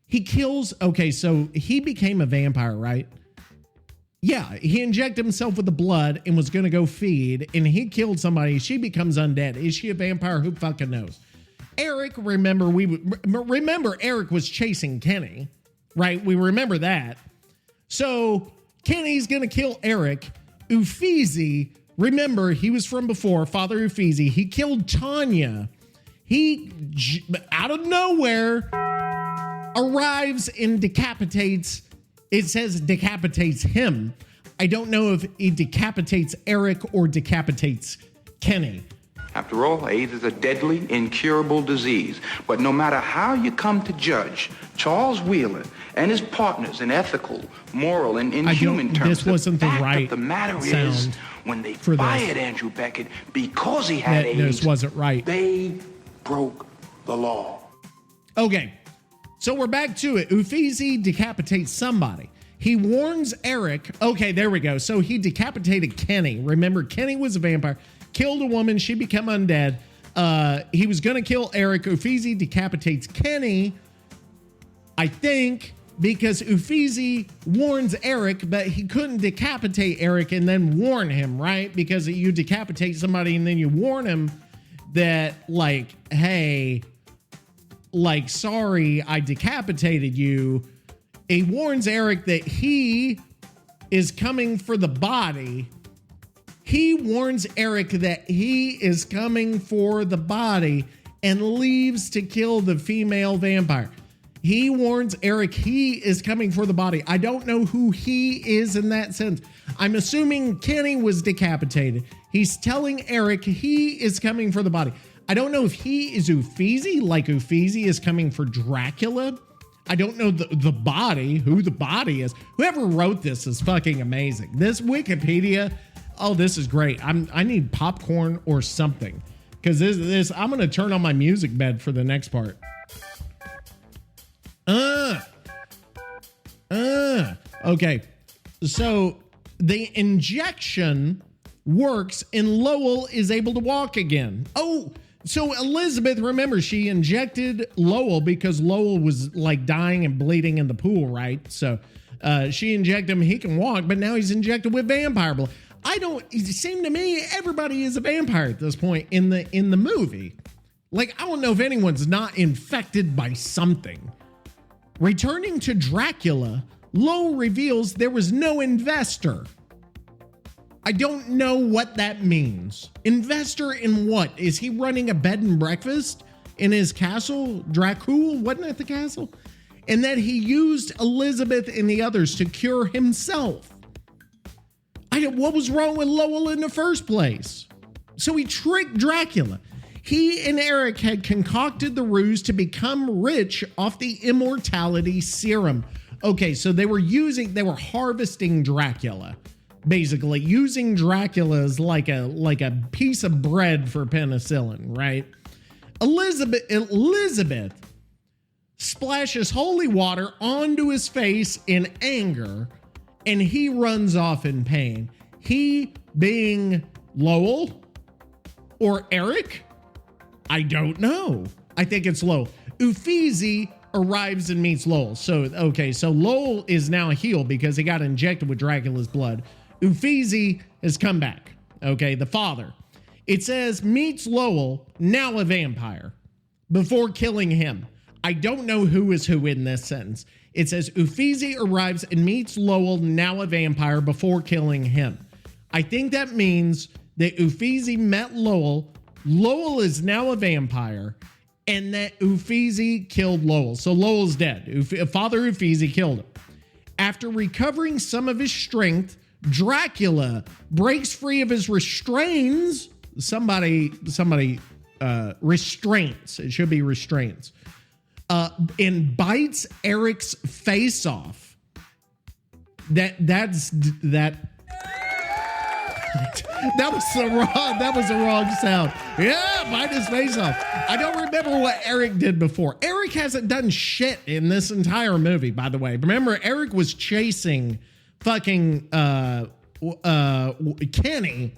[SPEAKER 2] He kills, okay, so he became a vampire, right? Yeah, he injected himself with the blood and was gonna go feed, and he killed somebody. She becomes undead. Is she a vampire? Who fucking knows? Eric, remember Eric was chasing Kenny, right? We remember that. So Kenny's gonna kill Eric. Uffizi, remember, he was from before, Father Uffizi. He killed Tanya. He, out of nowhere, arrives and decapitates. It says decapitates him. I don't know if he decapitates Eric or decapitates Kenny.
[SPEAKER 5] After all, AIDS is a deadly, incurable disease. But no matter how you come to judge Charles Wheeler and his partners in ethical, moral, and inhuman terms,
[SPEAKER 2] this wasn't the
[SPEAKER 5] fact
[SPEAKER 2] right
[SPEAKER 5] of the matter
[SPEAKER 2] sound
[SPEAKER 5] is, when they
[SPEAKER 2] for
[SPEAKER 5] fired
[SPEAKER 2] this.
[SPEAKER 5] Andrew Beckett because he had AIDS,
[SPEAKER 2] this wasn't right.
[SPEAKER 5] They broke the law.
[SPEAKER 2] Okay, so we're back to it. Uffizi decapitates somebody. He warns Eric. Okay, there we go. So he decapitated Kenny. Remember, Kenny was a vampire. Killed a woman, she became undead. He was gonna kill Eric. Uffizi decapitates Kenny, I think, because Uffizi warns Eric, but he couldn't decapitate Eric and then warn him, right? Because you decapitate somebody and then you warn him that, like, hey, like, sorry, I decapitated you. He warns Eric that he is coming for the body. He warns Eric that he is coming for the body and leaves to kill the female vampire. He warns Eric he is coming for the body. I don't know who he is in that sense. I'm assuming Kenny was decapitated. He's telling Eric he is coming for the body. I don't know if he is Uffizi, like Uffizi is coming for Dracula. I don't know the body, who the body is. Whoever wrote this is fucking amazing. This Wikipedia, oh, this is great. I need popcorn or something, because this I'm gonna turn on my music bed for the next part. Okay, so the injection works and Lowell is able to walk again. Oh, so Elizabeth, remember, she injected Lowell because Lowell was like dying and bleeding in the pool, right? So she injected him, he can walk, but now he's injected with vampire blood. It seemed to me everybody is a vampire at this point in the movie. Like, I don't know if anyone's not infected by something. Returning to Dracula, Lowell reveals there was no investor. I don't know what that means. Investor in what? Is he running a bed and breakfast in his castle? Dracula, wasn't it the castle? And that he used Elizabeth and the others to cure himself. What was wrong with Lowell in the first place? So he tricked Dracula. He and Eric had concocted the ruse to become rich off the immortality serum. Okay, so they were harvesting Dracula, basically using Dracula as like a piece of bread for penicillin, right? Elizabeth splashes holy water onto his face in anger, and he runs off in pain. He being Lowell or Eric? I don't know. I think it's Lowell. Uffizi arrives and meets Lowell. So Lowell is now healed because he got injected with Dracula's blood. Uffizi has come back. Okay, the father. It says meets Lowell, now a vampire, before killing him. I don't know who is who in this sentence. It says Uffizi arrives and meets Lowell, now a vampire, before killing him. I think that means that Uffizi met Lowell. Lowell is now a vampire, and that Uffizi killed Lowell. So Lowell's dead. Father Uffizi killed him. After recovering some of his strength, Dracula breaks free of his restraints. Restraints. It should be restraints. And bites Eric's face off. That was the wrong sound. Yeah, bite his face off. I don't remember what Eric did before. Eric hasn't done shit in this entire movie, by the way. Remember, Eric was chasing fucking Kenny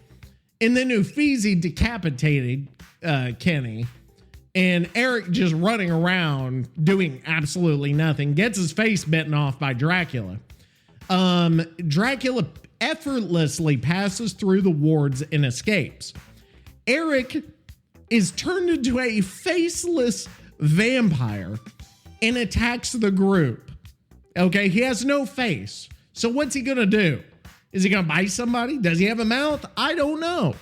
[SPEAKER 2] And then Uffizi decapitated Kenny. And Eric just running around doing absolutely nothing, gets his face bitten off by Dracula. Dracula effortlessly passes through the wards and escapes. Eric is turned into a faceless vampire and attacks the group. Okay, he has no face. So what's he gonna do? Is he gonna bite somebody? Does he have a mouth? I don't know.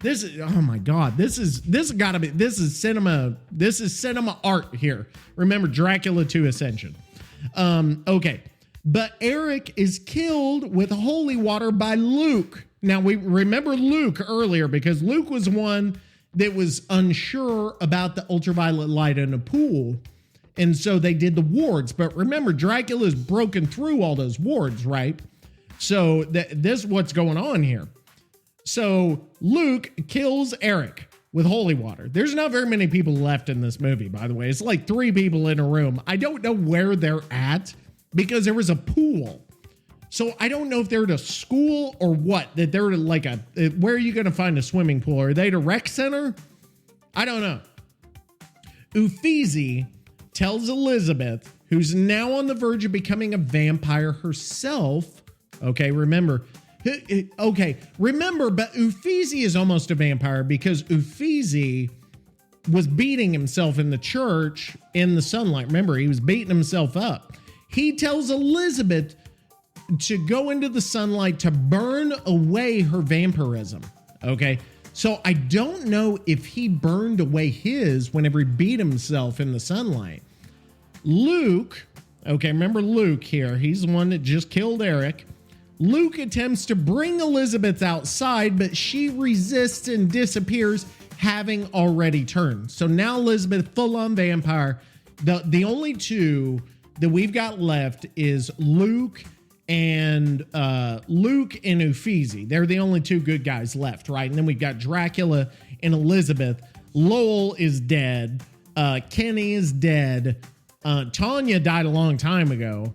[SPEAKER 2] This is, oh my God, this is cinema art here. Remember Dracula II Ascension. Okay, but Eric is killed with holy water by Luke. Now we remember Luke earlier because Luke was one that was unsure about the ultraviolet light in a pool. And so they did the wards. But remember, Dracula's broken through all those wards, right? So this is what's going on here. So Luke kills Eric with holy water. There's not very many people left in this movie, by the way. It's like 3 people in a room. I don't know where they're at because there was a pool. So I don't know if they're at a school or what, that they're like where are you going to find a swimming pool? Are they at a rec center? I don't know. Uffizi tells Elizabeth, who's now on the verge of becoming a vampire herself. Okay, remember, but Uffizi is almost a vampire because Uffizi was beating himself in the church in the sunlight. Remember, he was beating himself up. He tells Elizabeth to go into the sunlight to burn away her vampirism. Okay, so I don't know if he burned away his whenever he beat himself in the sunlight. Luke, okay, remember Luke here. He's the one that just killed Eric. Luke attempts to bring Elizabeth outside, but she resists and disappears, having already turned. So now Elizabeth, full-on vampire. The only two that we've got left is Luke and Uffizi. They're the only 2 good guys left, right? And then we've got Dracula and Elizabeth. Lowell is dead. Kenny is dead. Tanya died a long time ago.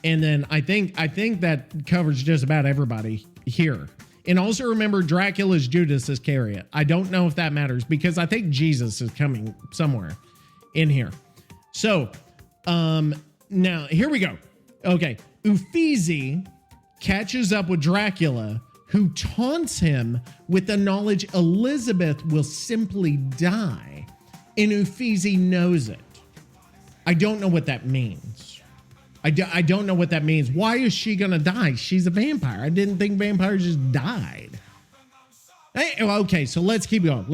[SPEAKER 2] And then I think that covers just about everybody here. And also remember Dracula's Judas Iscariot. I don't know if that matters because I think Jesus is coming somewhere in here. So, now here we go. Okay. Uffizi catches up with Dracula, who taunts him with the knowledge Elizabeth will simply die. And Uffizi knows it. I don't know what that means. I don't know what that means. Why is she gonna die? She's a vampire. I didn't think vampires just died. Hey, okay, so let's keep going.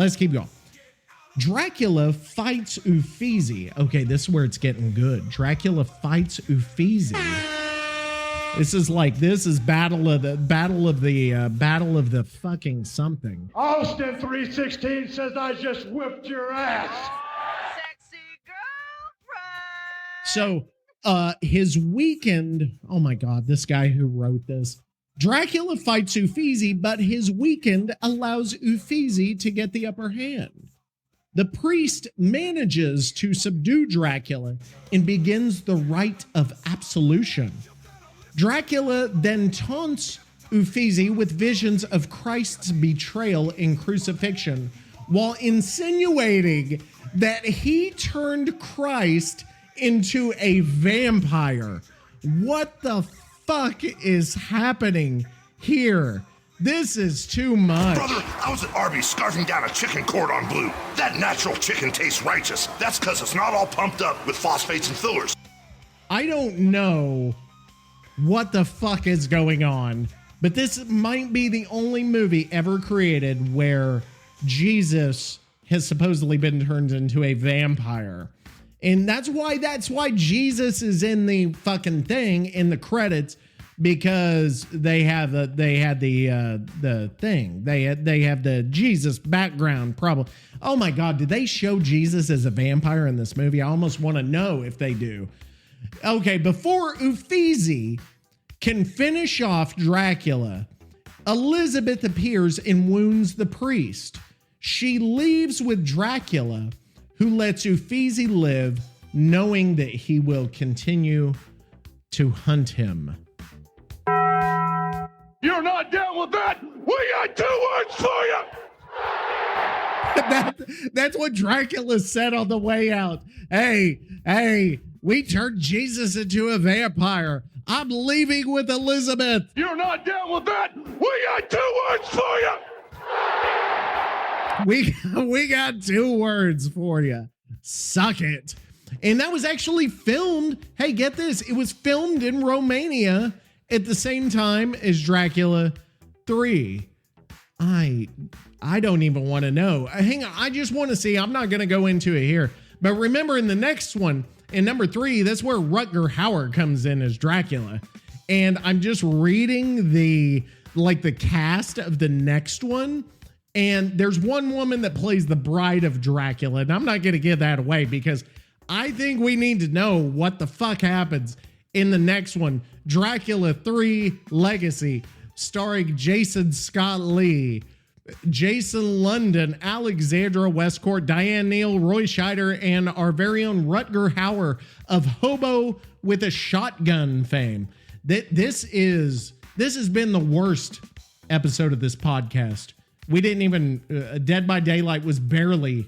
[SPEAKER 2] Dracula fights Uffizi. Okay, this is where it's getting good. Dracula fights Uffizi. This is battle of the fucking something.
[SPEAKER 3] Austin 316 says I just whipped your ass.
[SPEAKER 6] Sexy girlfriend.
[SPEAKER 2] So his weakened, oh my God, this guy who wrote this. Dracula fights Uffizi, but his weakened allows Uffizi to get the upper hand. The priest manages to subdue Dracula and begins the rite of absolution. Dracula then taunts Uffizi with visions of Christ's betrayal and crucifixion, while insinuating that he turned Christ into a vampire. What the fuck is happening here? This is too much.
[SPEAKER 7] Brother, I was at Arby's scarfing down a chicken cordon bleu. That natural chicken tastes righteous. That's because it's not all pumped up with phosphates and fillers.
[SPEAKER 2] I don't know what the fuck is going on, but this might be the only movie ever created where Jesus has supposedly been turned into a vampire. And that's why Jesus is in the fucking thing in the credits, because they have the thing. They have the Jesus background problem. Oh my God, did they show Jesus as a vampire in this movie? I almost want to know if they do. Okay, before Uffizi can finish off Dracula, Elizabeth appears and wounds the priest. She leaves with Dracula, who lets Uffizi live, knowing that he will continue to hunt him.
[SPEAKER 3] You're
[SPEAKER 1] You're not down with that? We got 2 words for you.
[SPEAKER 2] That's what Dracula said on the way out. Hey, we turned Jesus into a vampire. I'm leaving with Elizabeth.
[SPEAKER 1] You're not down with that? We got 2 words for you.
[SPEAKER 2] We got 2 words for you. Suck it. And that was actually filmed. Hey, get this. It was filmed in Romania at the same time as Dracula 3. I don't even want to know. Hang on. I just want to see. I'm not going to go into it here. But remember in the next one, in number 3, that's where Rutger Hauer comes in as Dracula. And I'm just reading the cast of the next one. And there's one woman that plays the bride of Dracula. And I'm not going to give that away because I think we need to know what the fuck happens in the next one. Dracula 3 Legacy, starring Jason Scott Lee, Jason London, Alexandra Westcourt, Diane Neal, Roy Scheider, and our very own Rutger Hauer of Hobo with a Shotgun fame. This has been the worst episode of this podcast. We didn't even, Dead by Daylight was barely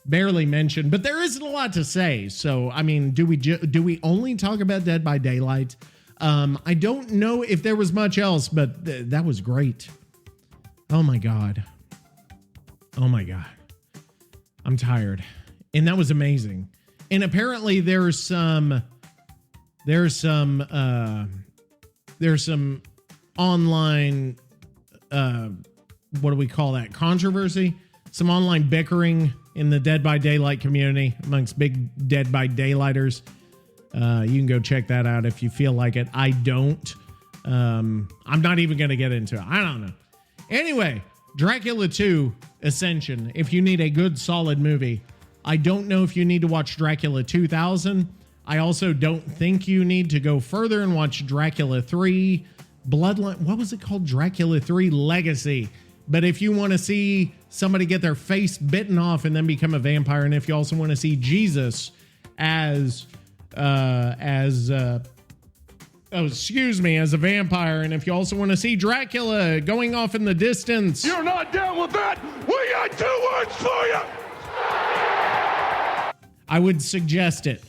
[SPEAKER 2] mentioned, but there isn't a lot to say. So, I mean, do we only talk about Dead by Daylight? I don't know if there was much else, but that was great. Oh my God. I'm tired. And that was amazing. And apparently there's some online, what do we call that? Controversy? Some online bickering in the Dead by Daylight community amongst big Dead by Daylighters. You can go check that out if you feel like it. I don't. I'm not even going to get into it. I don't know. Anyway, Dracula II Ascension. If you need a good, solid movie. I don't know if you need to watch Dracula 2000. I also don't think you need to go further and watch Dracula 3 Bloodline. What was it called? Dracula 3 Legacy. But if you want to see somebody get their face bitten off and then become a vampire, and if you also want to see Jesus as a vampire, and if you also want to see Dracula going off in the distance.
[SPEAKER 1] You're not down with that? We got 2 words for you.
[SPEAKER 2] I would suggest it.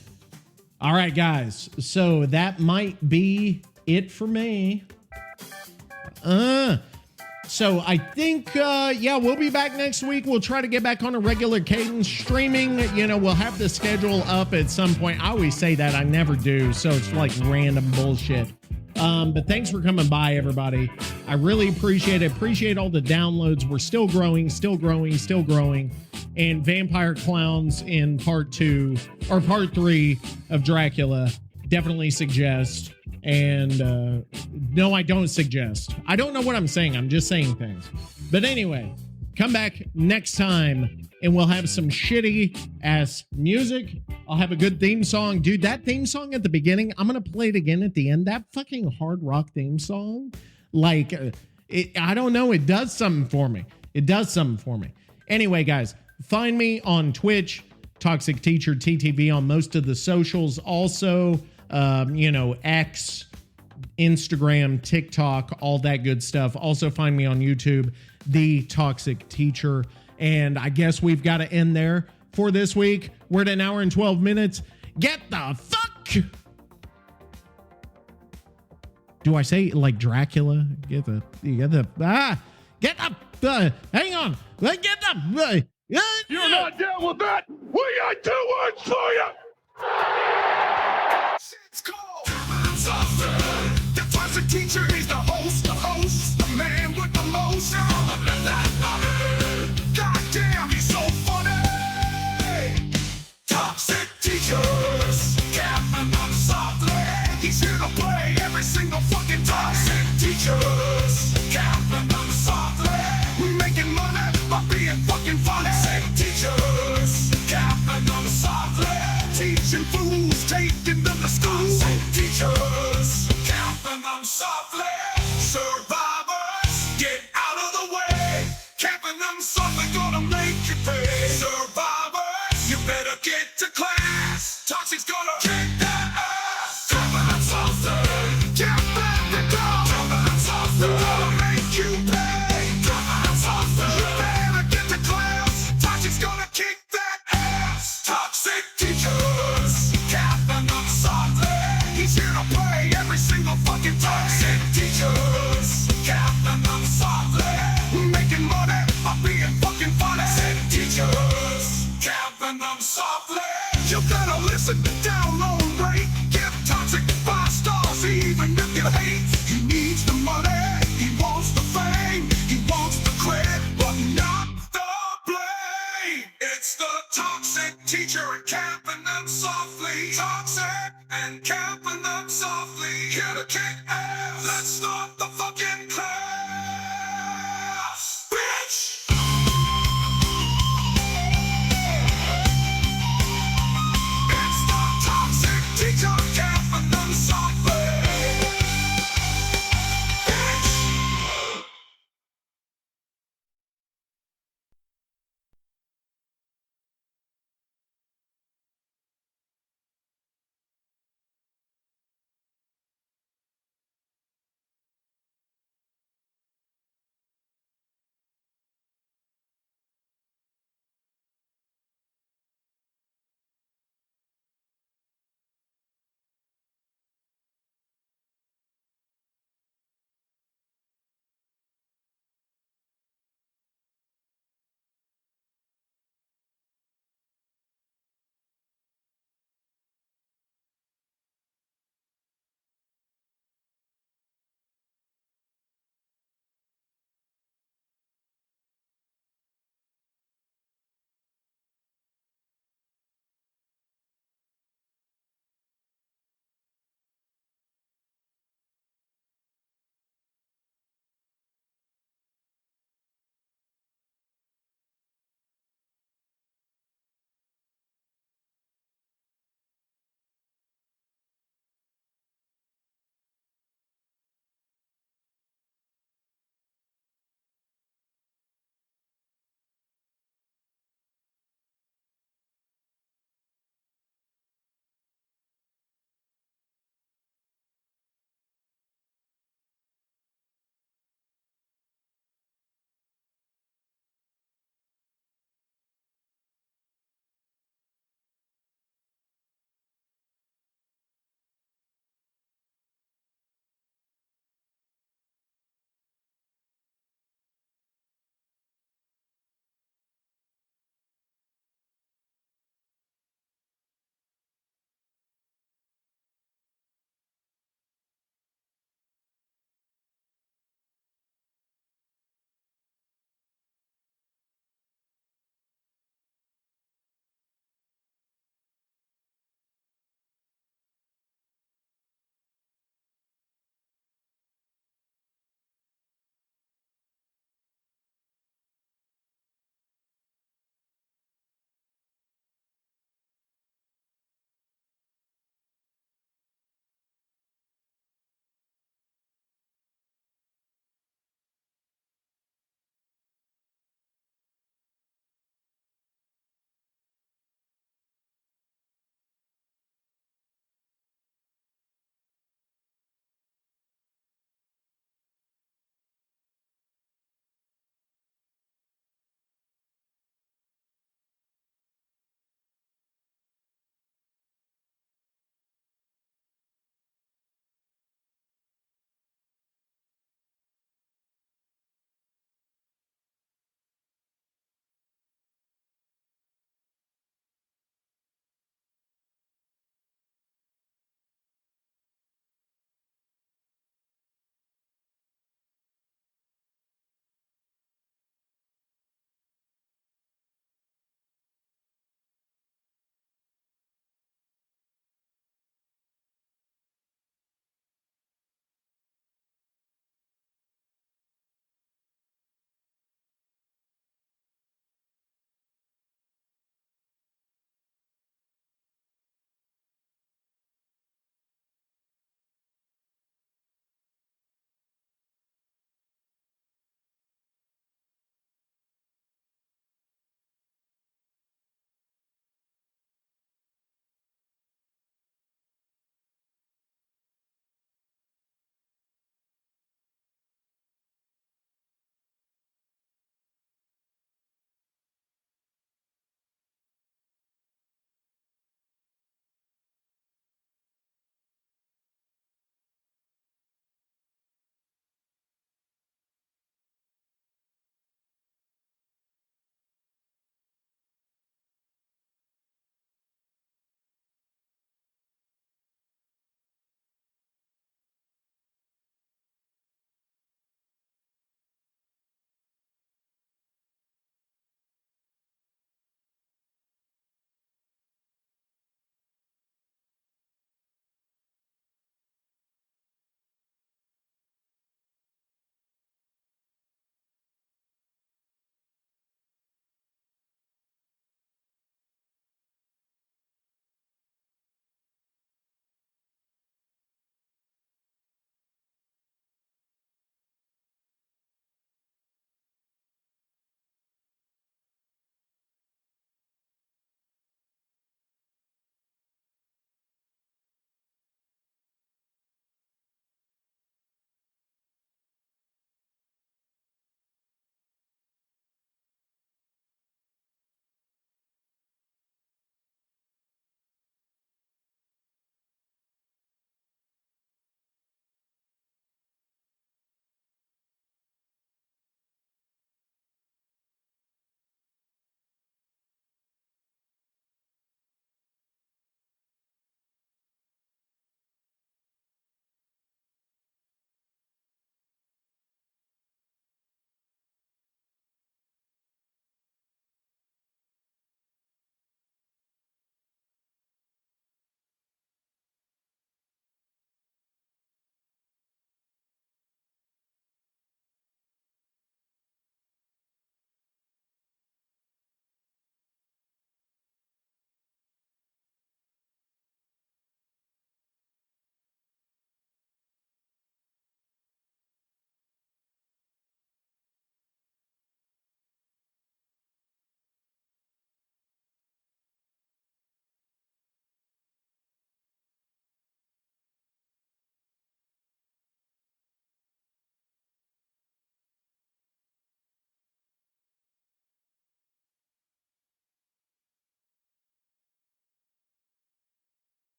[SPEAKER 2] All right, guys. So that might be it for me. So I think, we'll be back next week. We'll try to get back on a regular cadence streaming. We'll have the schedule up at some point. I always say that. I never do. So it's like random bullshit. But thanks for coming by, everybody. I really appreciate it. Appreciate all the downloads. We're still growing. And Vampire Clowns in part 3 of Dracula. Definitely suggest. And no, I don't suggest. I don't know what I'm saying. I'm just saying things. But anyway, come back next time and we'll have some shitty ass music. I'll have a good theme song. Dude, that theme song at the beginning, I'm going to play it again at the end. That fucking hard rock theme song. I don't know. It does something for me. Anyway, guys, find me on Twitch, Toxic Teacher TTV on most of the socials. Also, X, Instagram, TikTok, all that good stuff. Also find me on YouTube, The Toxic Teacher. And I guess we've got to end there for this week. We're at 1 hour and 12 minutes. Get the fuck. Do I say like Dracula? Hang on. Get the,
[SPEAKER 1] You're not down with that? We got 2 words for you. Shit's cold. The toxic teacher is the host, the man with the motion. Goddamn, he's so funny. Toxic teachers, Captain on softly. He's here to play every single fucking toxic teachers. Captain on softly. We making money by being fucking funny. Teachers, Captain on softly. Teaching fools, taking them to school. Teachers, camping them softly. Survivors, get out of the way. Camping capping them softly. You better listen to download rate. Give Toxic 5 stars even if you hate. He needs the money, he wants the fame, he wants the credit, but not the blame. It's the Toxic Teacher and capping them softly. Toxic and capping them softly. Here to kick ass. Let's start the fucking class.